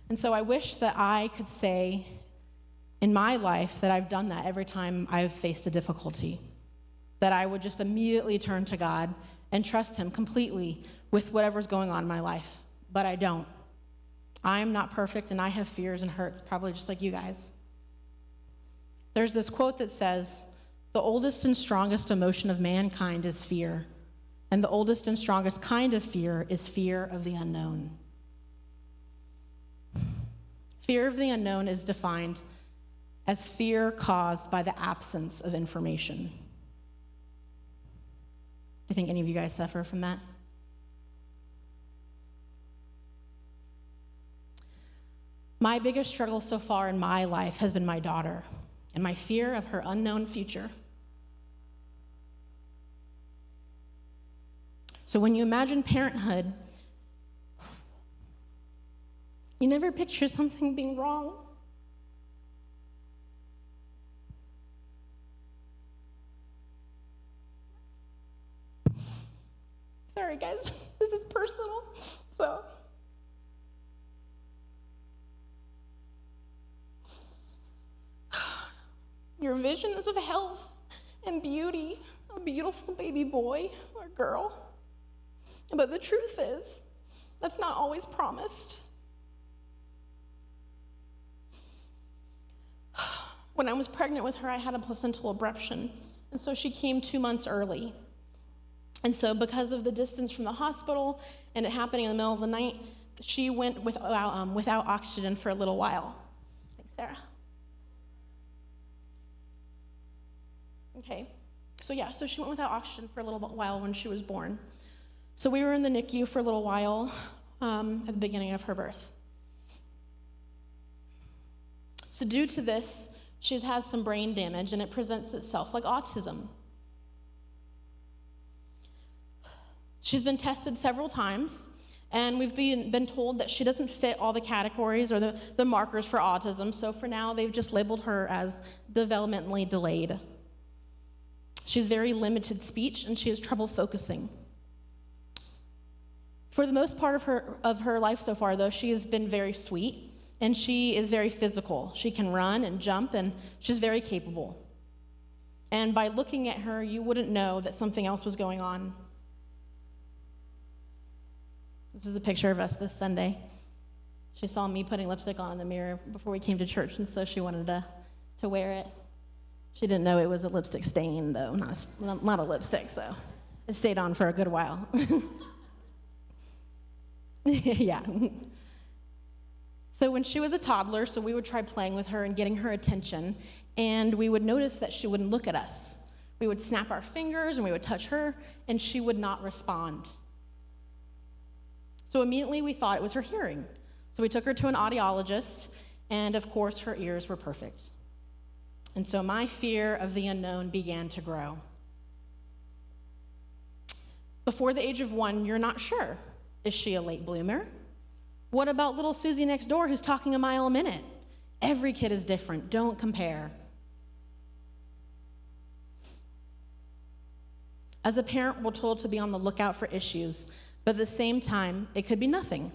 [SPEAKER 3] And so I wish that I could say in my life that I've done that every time I've faced a difficulty, that I would just immediately turn to God and trust him completely with whatever's going on in my life. But I don't. I am not perfect, and I have fears and hurts, probably just like you guys. There's this quote that says, "The oldest and strongest emotion of mankind is fear, and the oldest and strongest kind of fear is fear of the unknown." Fear of the unknown is defined as fear caused by the absence of information. Do you think any of you guys suffer from that? My biggest struggle so far in my life has been my daughter and my fear of her unknown future. So when you imagine parenthood, you never picture something being wrong. Sorry, guys, this is personal, so. Your vision is of health and beauty, a beautiful baby boy or girl. But the truth is, that's not always promised. When I was pregnant with her, I had a placental abruption, and so she came 2 months early. And so because of the distance from the hospital and it happening in the middle of the night, she went without oxygen for a little while. Thanks, Sarah. Okay, so she went without oxygen for a little while when she was born. So we were in the NICU for a little while at the beginning of her birth. So due to this, she's had some brain damage, and it presents itself like autism. She's been tested several times, and we've been told that she doesn't fit all the categories or the markers for autism, so for now they've just labeled her as developmentally delayed. She has very limited speech, and she has trouble focusing. For the most part of her life so far, though, she has been very sweet, and she is very physical. She can run and jump, and she's very capable. And by looking at her, you wouldn't know that something else was going on. This is a picture of us this Sunday. She saw me putting lipstick on in the mirror before we came to church, and so she wanted to wear it. She didn't know it was a lipstick stain, though, not a lipstick, so it stayed on for a good while. Yeah. So when she was a toddler, so we would try playing with her and getting her attention, and we would notice that she wouldn't look at us. We would snap our fingers and we would touch her, and she would not respond. So immediately we thought it was her hearing. So we took her to an audiologist, and of course her ears were perfect. And so my fear of the unknown began to grow. Before the age of 1, you're not sure. Is she a late bloomer? What about little Susie next door who's talking a mile a minute? Every kid is different. Don't compare. As a parent, we're told to be on the lookout for issues, but at the same time, it could be nothing.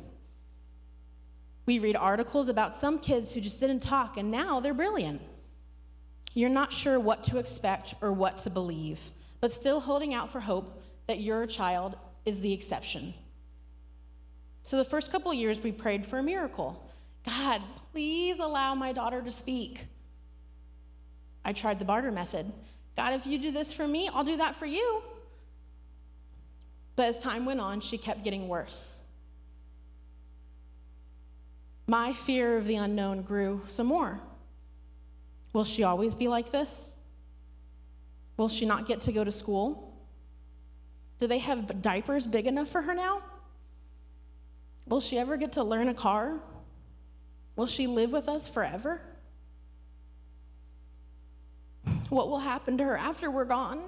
[SPEAKER 3] We read articles about some kids who just didn't talk, and now they're brilliant. You're not sure what to expect or what to believe, but still holding out for hope that your child is the exception. So the first couple of years, we prayed for a miracle. God, please allow my daughter to speak. I tried the barter method. God, if you do this for me, I'll do that for you. But as time went on, she kept getting worse. My fear of the unknown grew some more. Will she always be like this? Will she not get to go to school? Do they have diapers big enough for her now? Will she ever get to learn a car? Will she live with us forever? What will happen to her after we're gone?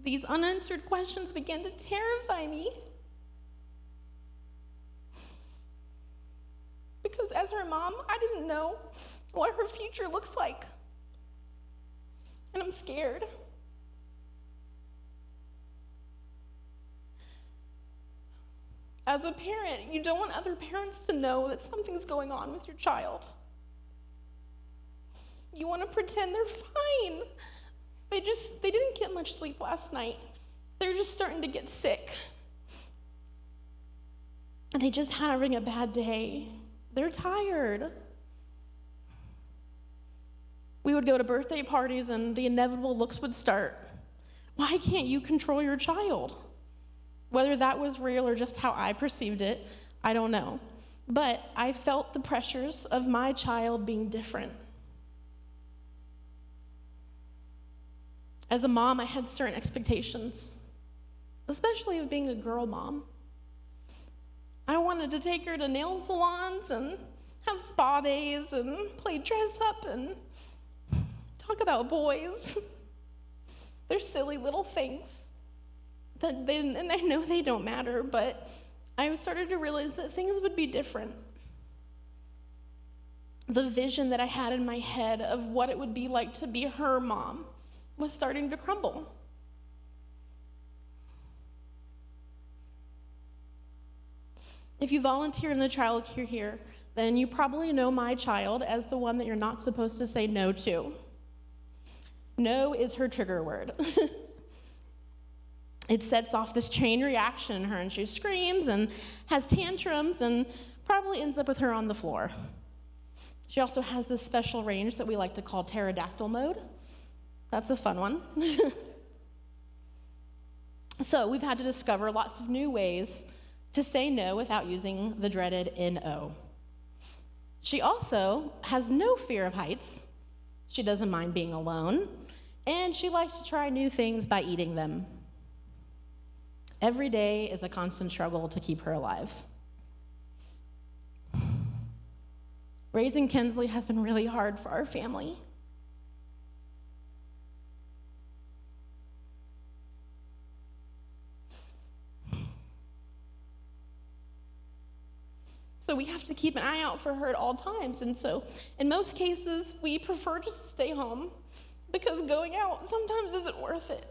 [SPEAKER 3] These unanswered questions began to terrify me. Because as her mom, I didn't know what her future looks like. And I'm scared. As a parent, you don't want other parents to know that something's going on with your child. You want to pretend they're fine. They didn't get much sleep last night. They're just starting to get sick. And they just having a bad day. They're tired. We would go to birthday parties and the inevitable looks would start. Why can't you control your child? Whether that was real or just how I perceived it, I don't know. But I felt the pressures of my child being different. As a mom, I had certain expectations, especially of being a girl mom. I wanted to take her to nail salons and have spa days and play dress up and talk about boys. They're silly little things. And I know they don't matter, but I started to realize that things would be different. The vision that I had in my head of what it would be like to be her mom was starting to crumble. If you volunteer in the child care here, then you probably know my child as the one that you're not supposed to say no to. No is her trigger word. It sets off this chain reaction in her, and she screams and has tantrums and probably ends up with her on the floor. She also has this special range that we like to call pterodactyl mode. That's a fun one. So we've had to discover lots of new ways to say no without using the dreaded NO. She also has no fear of heights. She doesn't mind being alone, and she likes to try new things by eating them. Every day is a constant struggle to keep her alive. Raising Kinsley has been really hard for our family. So we have to keep an eye out for her at all times. And so in most cases, we prefer just to stay home because going out sometimes isn't worth it.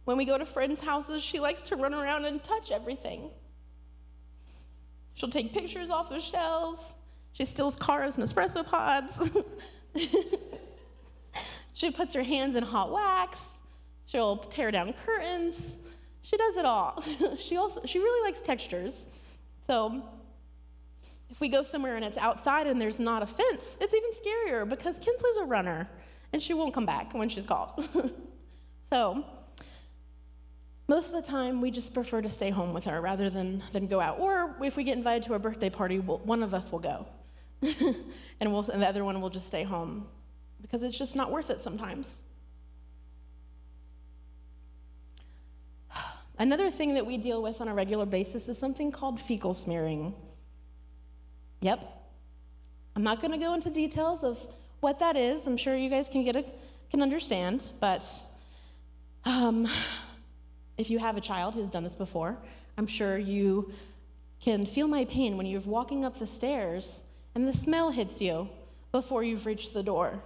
[SPEAKER 3] When we go to friends' houses, she likes to run around and touch everything. She'll take pictures off of shelves. She steals cars and espresso pods. She puts her hands in hot wax. She'll tear down curtains. She does it all. She really likes textures. So if we go somewhere and it's outside and there's not a fence, it's even scarier because Kinsley's a runner and she won't come back when she's called. So most of the time, we just prefer to stay home with her rather than go out. Or if we get invited to a birthday party, one of us will go. and the other one will just stay home because it's just not worth it sometimes. Another thing that we deal with on a regular basis is something called fecal smearing. Yep. I'm not going to go into details of what that is. I'm sure you guys can understand, but if you have a child who's done this before, I'm sure you can feel my pain when you're walking up the stairs and the smell hits you before you've reached the door.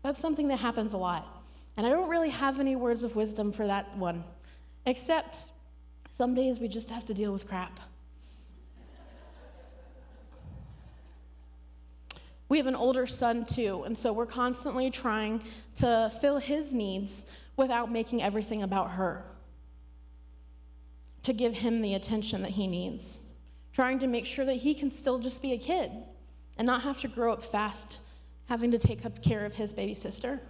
[SPEAKER 3] That's something that happens a lot. And I don't really have any words of wisdom for that one, except some days we just have to deal with crap. We have an older son too, and so we're constantly trying to fill his needs without making everything about her, to give him the attention that he needs, trying to make sure that he can still just be a kid and not have to grow up fast, having to take up care of his baby sister.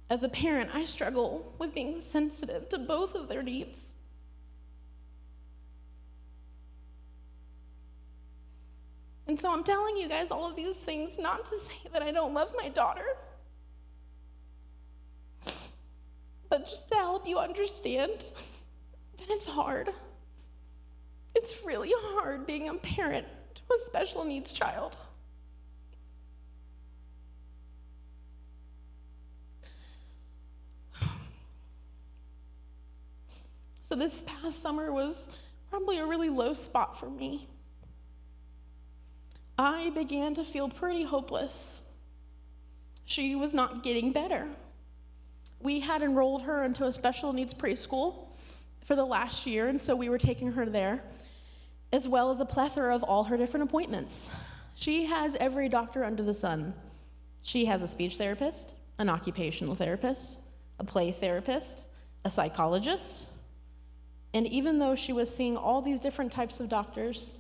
[SPEAKER 3] As a parent, I struggle with being sensitive to both of their needs. And so I'm telling you guys all of these things not to say that I don't love my daughter, but just to help you understand that it's hard. It's really hard being a parent to a special needs child. So this past summer was probably a really low spot for me. I began to feel pretty hopeless. She was not getting better. We had enrolled her into a special needs preschool for the last year, and so we were taking her there, as well as a plethora of all her different appointments. She has every doctor under the sun. She has a speech therapist, an occupational therapist, a play therapist, a psychologist, and even though she was seeing all these different types of doctors,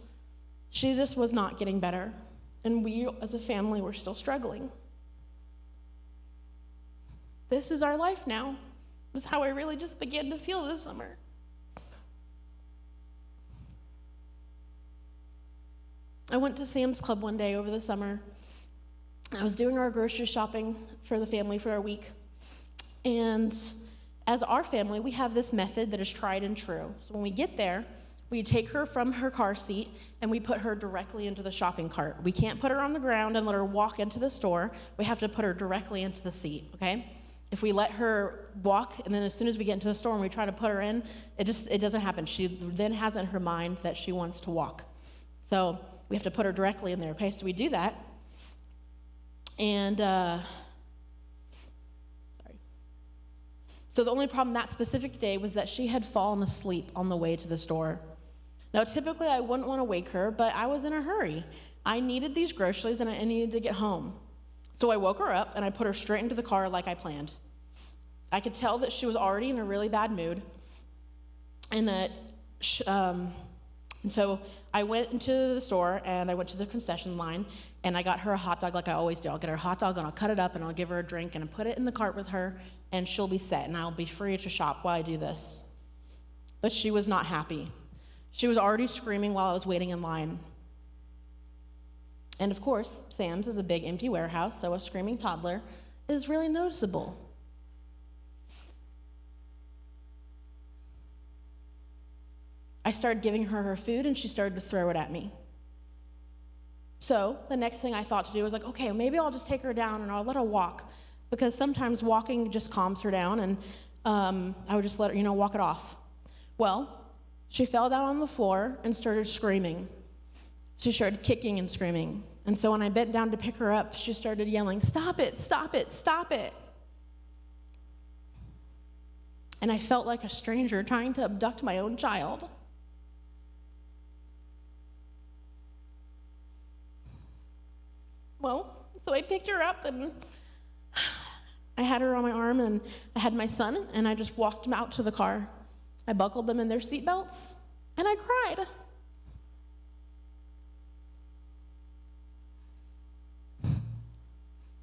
[SPEAKER 3] she just was not getting better. And we, as a family, were still struggling. This is our life now, was how I really just began to feel this summer. I went to Sam's Club one day over the summer. I was doing our grocery shopping for the family for our week. And as our family, we have this method that is tried and true. So when we get there, we take her from her car seat and we put her directly into the shopping cart. We can't put her on the ground and let her walk into the store. We have to put her directly into the seat, okay? If we let her walk and then as soon as we get into the store and we try to put her in, it doesn't happen. She then has in her mind that she wants to walk. So we have to put her directly in there, okay? So we do that. And, So the only problem that specific day was that she had fallen asleep on the way to the store. Now, typically I wouldn't want to wake her, but I was in a hurry. I needed these groceries and I needed to get home. So I woke her up and I put her straight into the car like I planned. I could tell that she was already in a really bad mood and that, and so I went into the store and I went to the concession line and I got her a hot dog like I always do. I'll get her a hot dog and I'll cut it up and I'll give her a drink and I'll put it in the cart with her and she'll be set and I'll be free to shop while I do this. But she was not happy. She was already screaming while I was waiting in line. And of course, Sam's is a big empty warehouse, so a screaming toddler is really noticeable. I started giving her her food and she started to throw it at me. So the next thing I thought to do was like, okay, maybe I'll just take her down and I'll let her walk, because sometimes walking just calms her down, and I would just let her, walk it off. Well, she fell down on the floor and started screaming. She started kicking and screaming. And so when I bent down to pick her up, she started yelling, "Stop it, stop it, stop it." And I felt like a stranger trying to abduct my own child. Well, so I picked her up and I had her on my arm and I had my son and I just walked them out to the car. I buckled them in their seatbelts and I cried.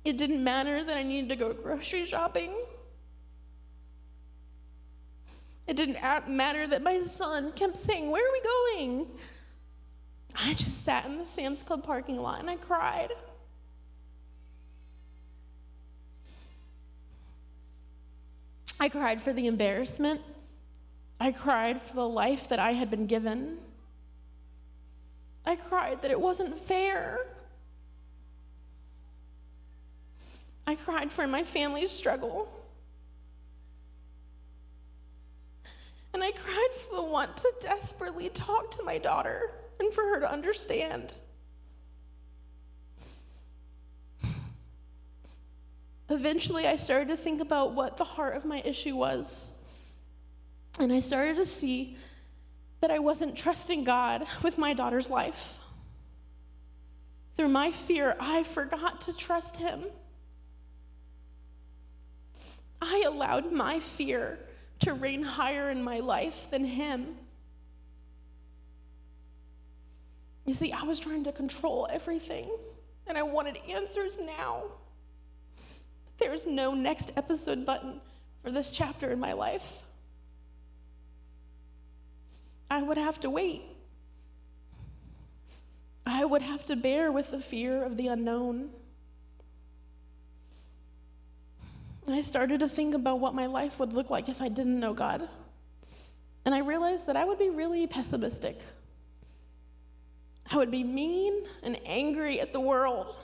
[SPEAKER 3] It didn't matter that I needed to go grocery shopping. It didn't matter that my son kept saying, "Where are we going?" I just sat in the Sam's Club parking lot and I cried. I cried for the embarrassment. I cried for the life that I had been given. I cried that it wasn't fair. I cried for my family's struggle. And I cried for the want to desperately talk to my daughter and for her to understand. Eventually, I started to think about what the heart of my issue was. And I started to see that I wasn't trusting God with my daughter's life. Through my fear, I forgot to trust Him. I allowed my fear to reign higher in my life than Him. You see, I was trying to control everything, and I wanted answers now. There is no next episode button for this chapter in my life. I would have to wait. I
[SPEAKER 4] I would have to bear with the fear of the unknown. And I started to think about what my life would look like if I didn't know God. And I realized that I would be really pessimistic. I would be mean and angry at the world.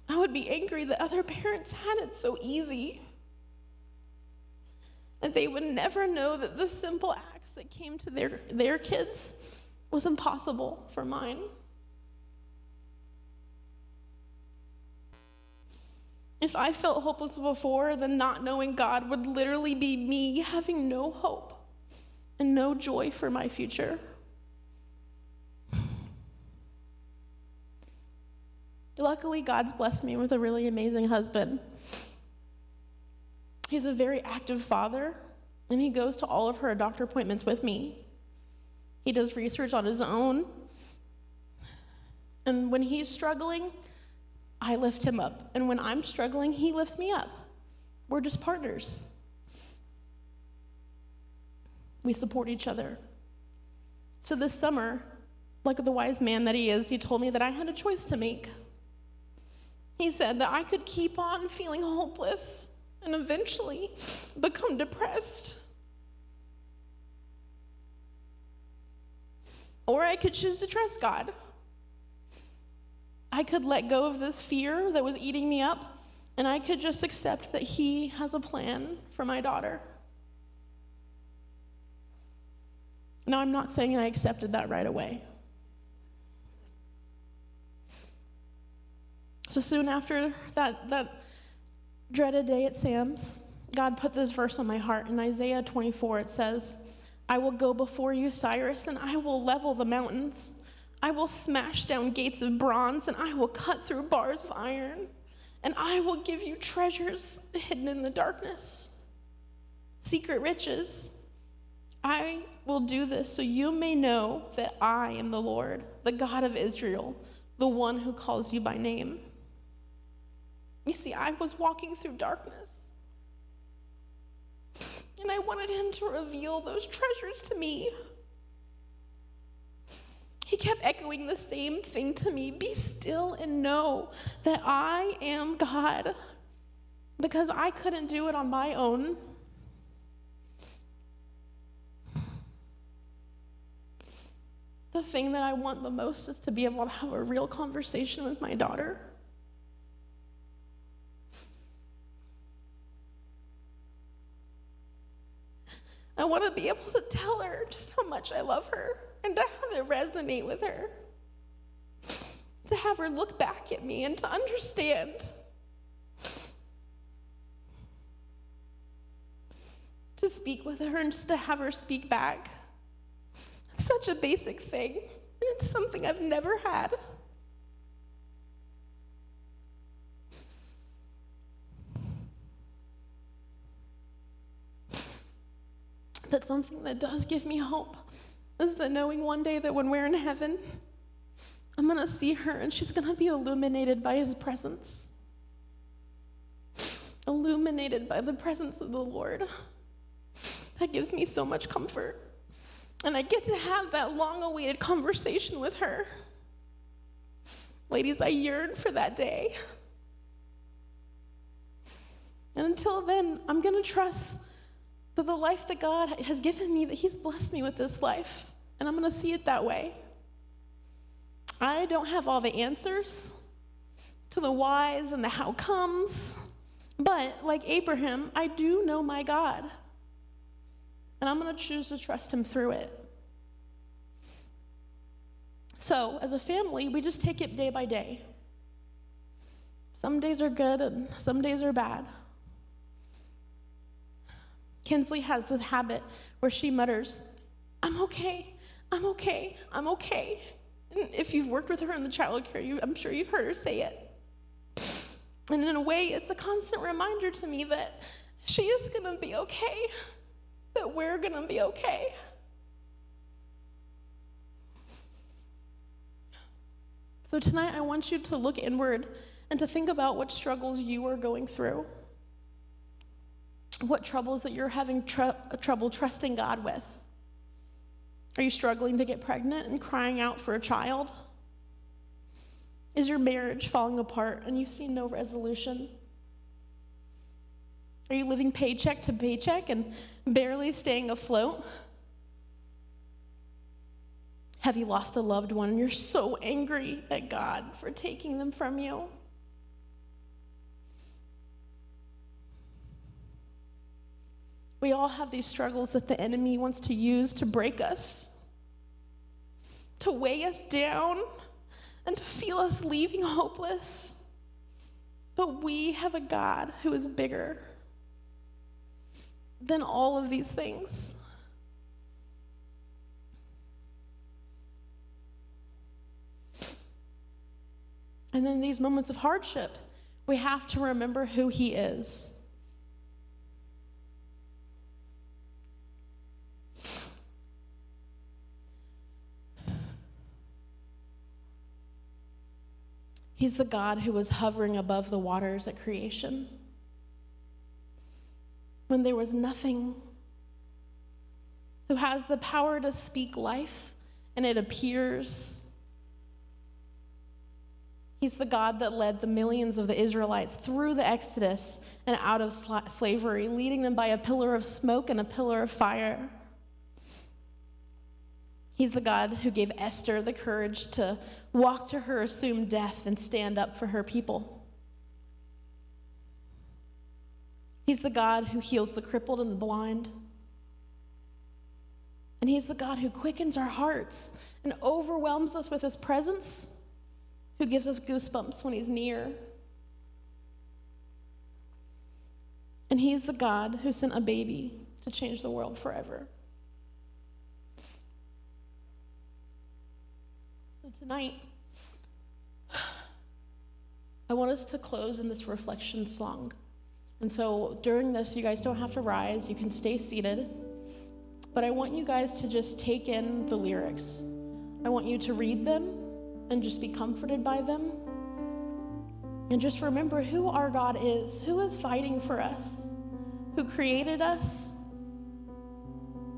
[SPEAKER 4] I would be angry that other parents had it so easy. And they would never know that the simple acts that came to their kids was impossible for mine. If I felt hopeless before, then not knowing God would literally be me having no hope and no joy for my future. Luckily, God's blessed me with a really amazing husband. He's a very active father, and he goes to all of her doctor appointments with me. He does research on his own, and when he's struggling, I lift him up. And when I'm struggling, he lifts me up. We're just partners. We support each other. So this summer, like the wise man that he is, he told me that I had a choice to make. He said that I could keep on feeling hopeless and eventually become depressed. Or I could choose to trust God. I could let go of this fear that was eating me up, and I could just accept that He has a plan for my daughter. Now, I'm not saying I accepted that right away. So soon after that dreaded day at Sam's, God put this verse on my heart. In Isaiah 24, it says, I will go before you, Cyrus, and I will level the mountains. I will smash down gates of bronze, and I will cut through bars of iron, and I will give you treasures hidden in the darkness, secret riches. I will do this so you may know that I am the Lord, the God of Israel, the one who calls you by name. You see, I was walking through darkness, and I wanted Him to reveal those treasures to me. He kept echoing the same thing to me. Be still and know that I am God, because I couldn't do it on my own. The thing that I want the most is to be able to have a real conversation with my daughter. I want to be able to tell her just how much I love her and to have it resonate with her. To have her look back at me and to understand. To speak with her and just to have her speak back. It's such a basic thing, and it's something I've never had. But something that does give me hope is the knowing one day that when we're in heaven, I'm going to see her and she's going to be illuminated by His presence. Illuminated by the presence of the Lord. That gives me so much comfort. And I get to have that long-awaited conversation with her. Ladies, I yearn for that day. And until then, I'm going to trust that the life that God has given me, that He's blessed me with this life, and I'm going to see it that way. I don't have all the answers to the whys and the how comes, but like Abraham, I do know my God, and I'm going to choose to trust Him through it. So, as a family, we just take it day by day. Some days are good and some days are bad. Kinsley has this habit where she mutters, I'm okay, I'm okay, I'm okay. And if you've worked with her in the childcare, I'm sure you've heard her say it. And in a way, it's a constant reminder to me that she is going to be okay, that we're going to be okay. So tonight, I want you to look inward and to think about what struggles you are going through. What troubles that you're having trouble trusting God with. Are you struggling to get pregnant and crying out for a child? Is your marriage falling apart and you've seen no resolution? Are you living paycheck to paycheck and barely staying afloat? Have you lost a loved one and you're so angry at God for taking them from you? We all have these struggles that the enemy wants to use to break us, to weigh us down, and to feel us leaving hopeless. But we have a God who is bigger than all of these things. And in these moments of hardship, we have to remember who He is. He's the God who was hovering above the waters at creation, when there was nothing, who has the power to speak life, and it appears. He's the God that led the millions of the Israelites through the Exodus and out of slavery, leading them by a pillar of smoke and a pillar of fire. He's the God who gave Esther the courage to walk to her assumed death and stand up for her people. He's the God who heals the crippled and the blind. And He's the God who quickens our hearts and overwhelms us with His presence, who gives us goosebumps when He's near. And He's the God who sent a baby to change the world forever. So tonight, I want us to close in this reflection song. And so during this, you guys don't have to rise. You can stay seated. But I want you guys to just take in the lyrics. I want you to read them and just be comforted by them. And just remember who our God is, who is fighting for us, who created us.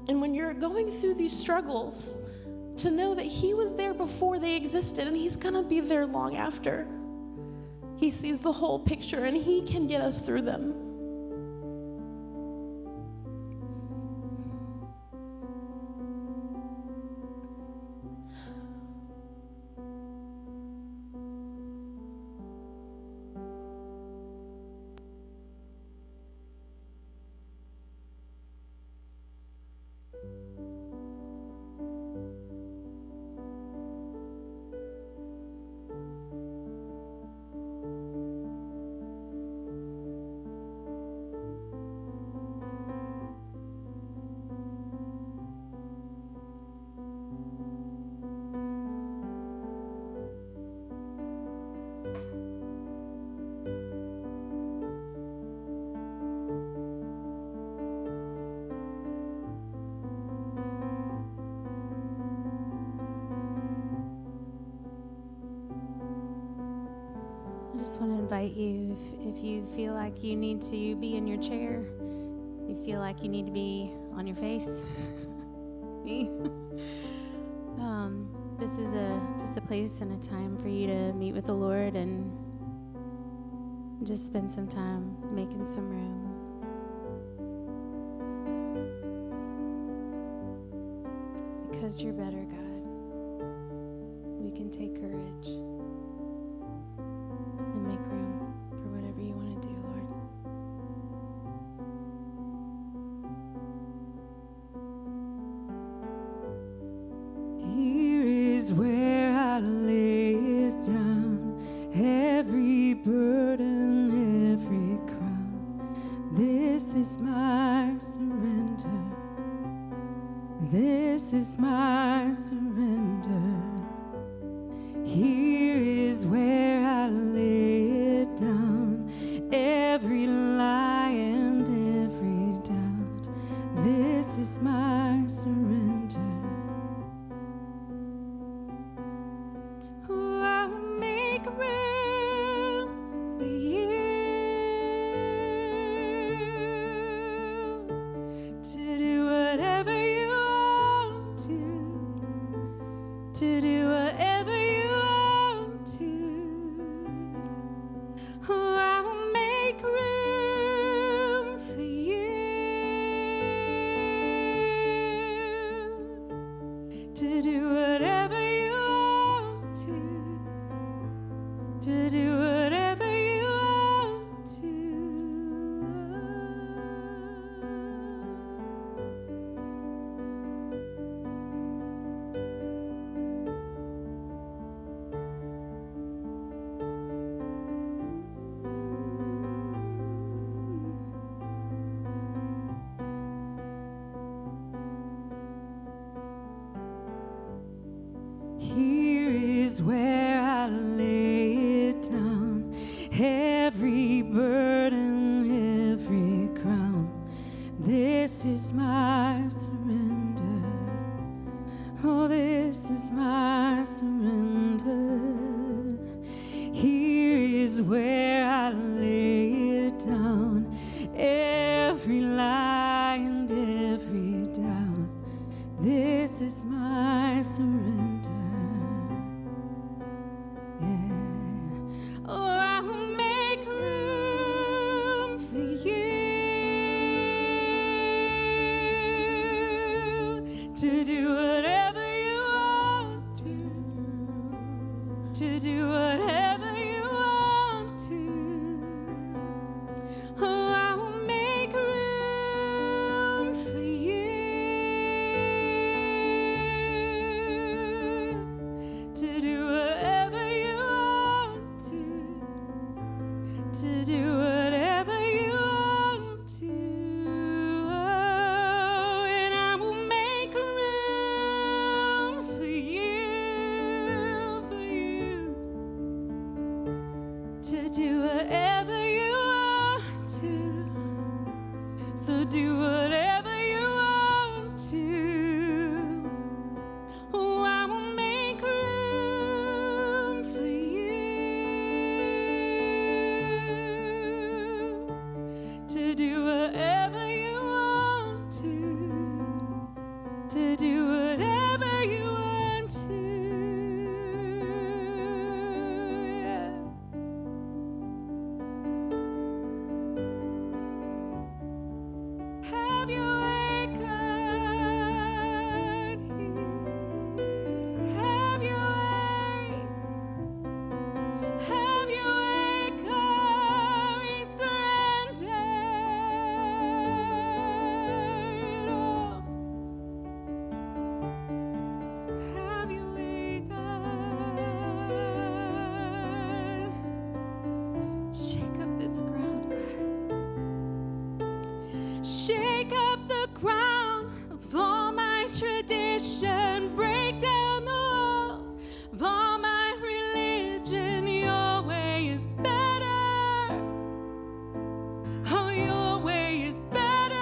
[SPEAKER 4] And when you're going through these struggles, to know that He was there before they existed and He's gonna be there long after. He sees the whole picture and He can get us through them.
[SPEAKER 1] I just want to invite you, if you feel like you need to be in your chair, you feel like you need to be on your face, me. This is just a place and a time for you to meet with the Lord and just spend some time making some room. Because you're better, God. We can take courage and make room for whatever you want to do, Lord.
[SPEAKER 2] Here is where I lay it down, every burden, every crown. This is my surrender. This is my surrender. Here is where I lay it down, every lie and every doubt. This is my surrender. Oh, I'll make room for you to do whatever you want to. to do whatever you want to. Oh, I will make room for you to do whatever you want to do whatever you want to. Here is where I lay it down, every burden, every crown. This is my surrender. Oh, this is my surrender. Here is where I lay it down, every lie and every doubt. This is my surrender. Yeah. Oh, I will make room for you to do whatever you want to do whatever you want to. Oh, I will make room for you to do whatever you want to do whatever you want to. Oh, and I will make room for you to do whatever you want to. So do whatever you want to. Oh, I will make room for you to do whatever you want to do whatever you want to. Yeah. Have your way, God. Have your way. Have your way, God. We surrender it all. Have your way, God. Shake up this ground, God. Shake up the ground of all my tradition. Break down the walls of all my religion. Your way is better. Oh, your way is better.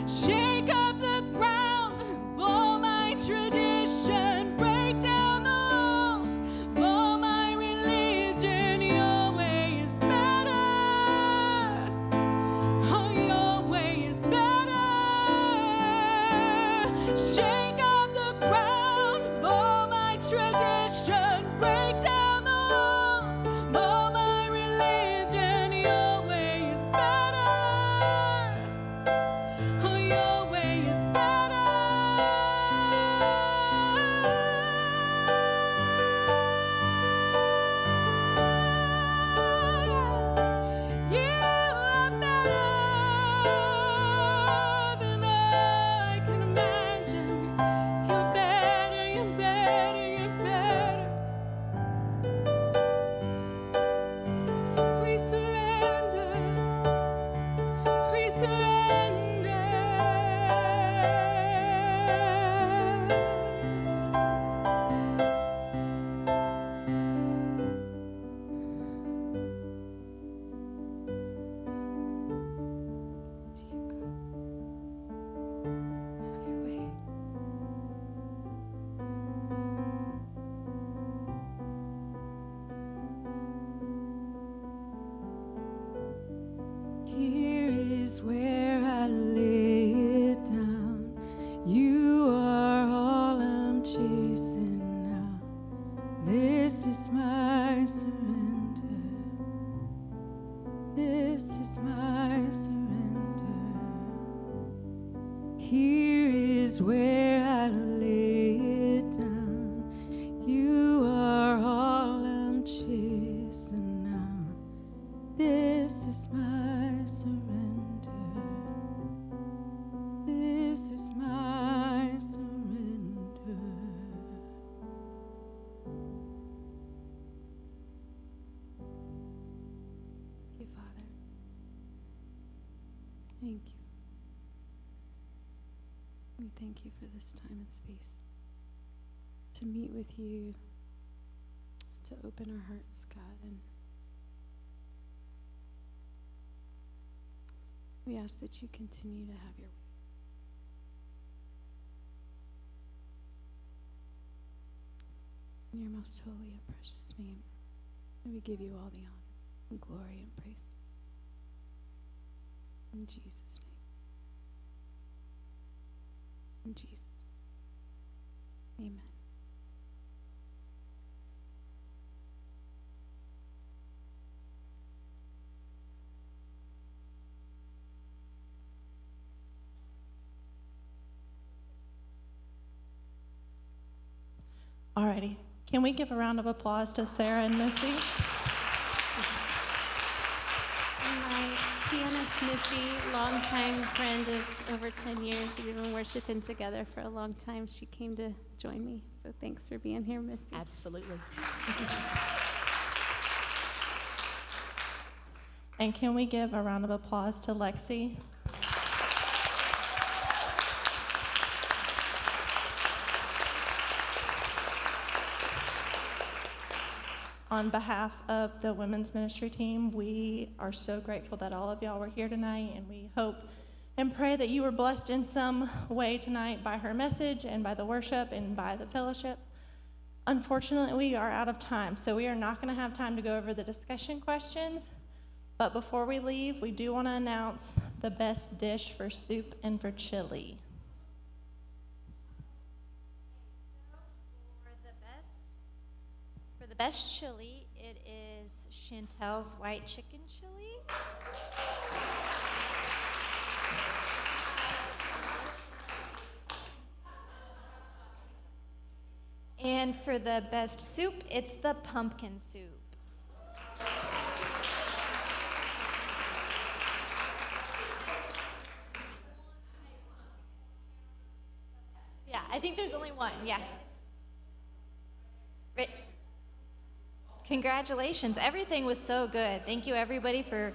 [SPEAKER 2] Shake up the ground of all my tradition. Break down the walls of all my religion. Your way is better. Oh, your way is better. Shake up the ground of all my tradition. Break down the walls of all my religion. Your way is better. Oh, your way is better. You are better than I can imagine. here is where I lay it down. You are all I'm chasing now. This is my surrender. This is my surrender.
[SPEAKER 1] Thank you, Father. Thank you. We thank you for this time and space to meet with you, to open our hearts, God, and we ask that you continue to have your way. In your most holy and precious name, and we give you all the honor and glory and praise. In Jesus' name. In Jesus' name. Amen.
[SPEAKER 3] Alrighty. Can we give a round of applause to Sarah and Missy?
[SPEAKER 1] And my pianist, Missy, longtime friend of over 10 years. We've been worshiping together for a long time. She came to join me. So thanks for being here, Missy.
[SPEAKER 5] Absolutely.
[SPEAKER 3] And can we give a round of applause to Lexi? On behalf of the women's ministry team, we are so grateful that all of y'all were here tonight, and we hope and pray that you were blessed in some way tonight by her message and by the worship and by the fellowship. Unfortunately, we are out of time, so we are not going to have time to go over the discussion questions. But before we leave, we do want to announce the best dish for soup and for chili.
[SPEAKER 5] For the best chili, it is Chantel's white chicken chili. And for the best soup, it's the pumpkin soup. Yeah, I think there's only one, yeah. Right. Congratulations. Everything was so good. Thank you, everybody, for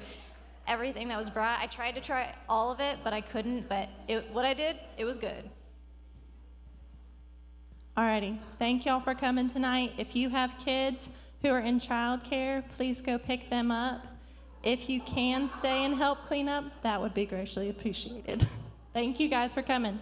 [SPEAKER 5] everything that was brought. I tried to try all of it, but I couldn't. But what I did, it was good.
[SPEAKER 3] Alrighty, thank y'all for coming tonight. If you have kids who are in childcare, please go pick them up. If you can stay and help clean up, that would be greatly appreciated. Thank you guys for coming.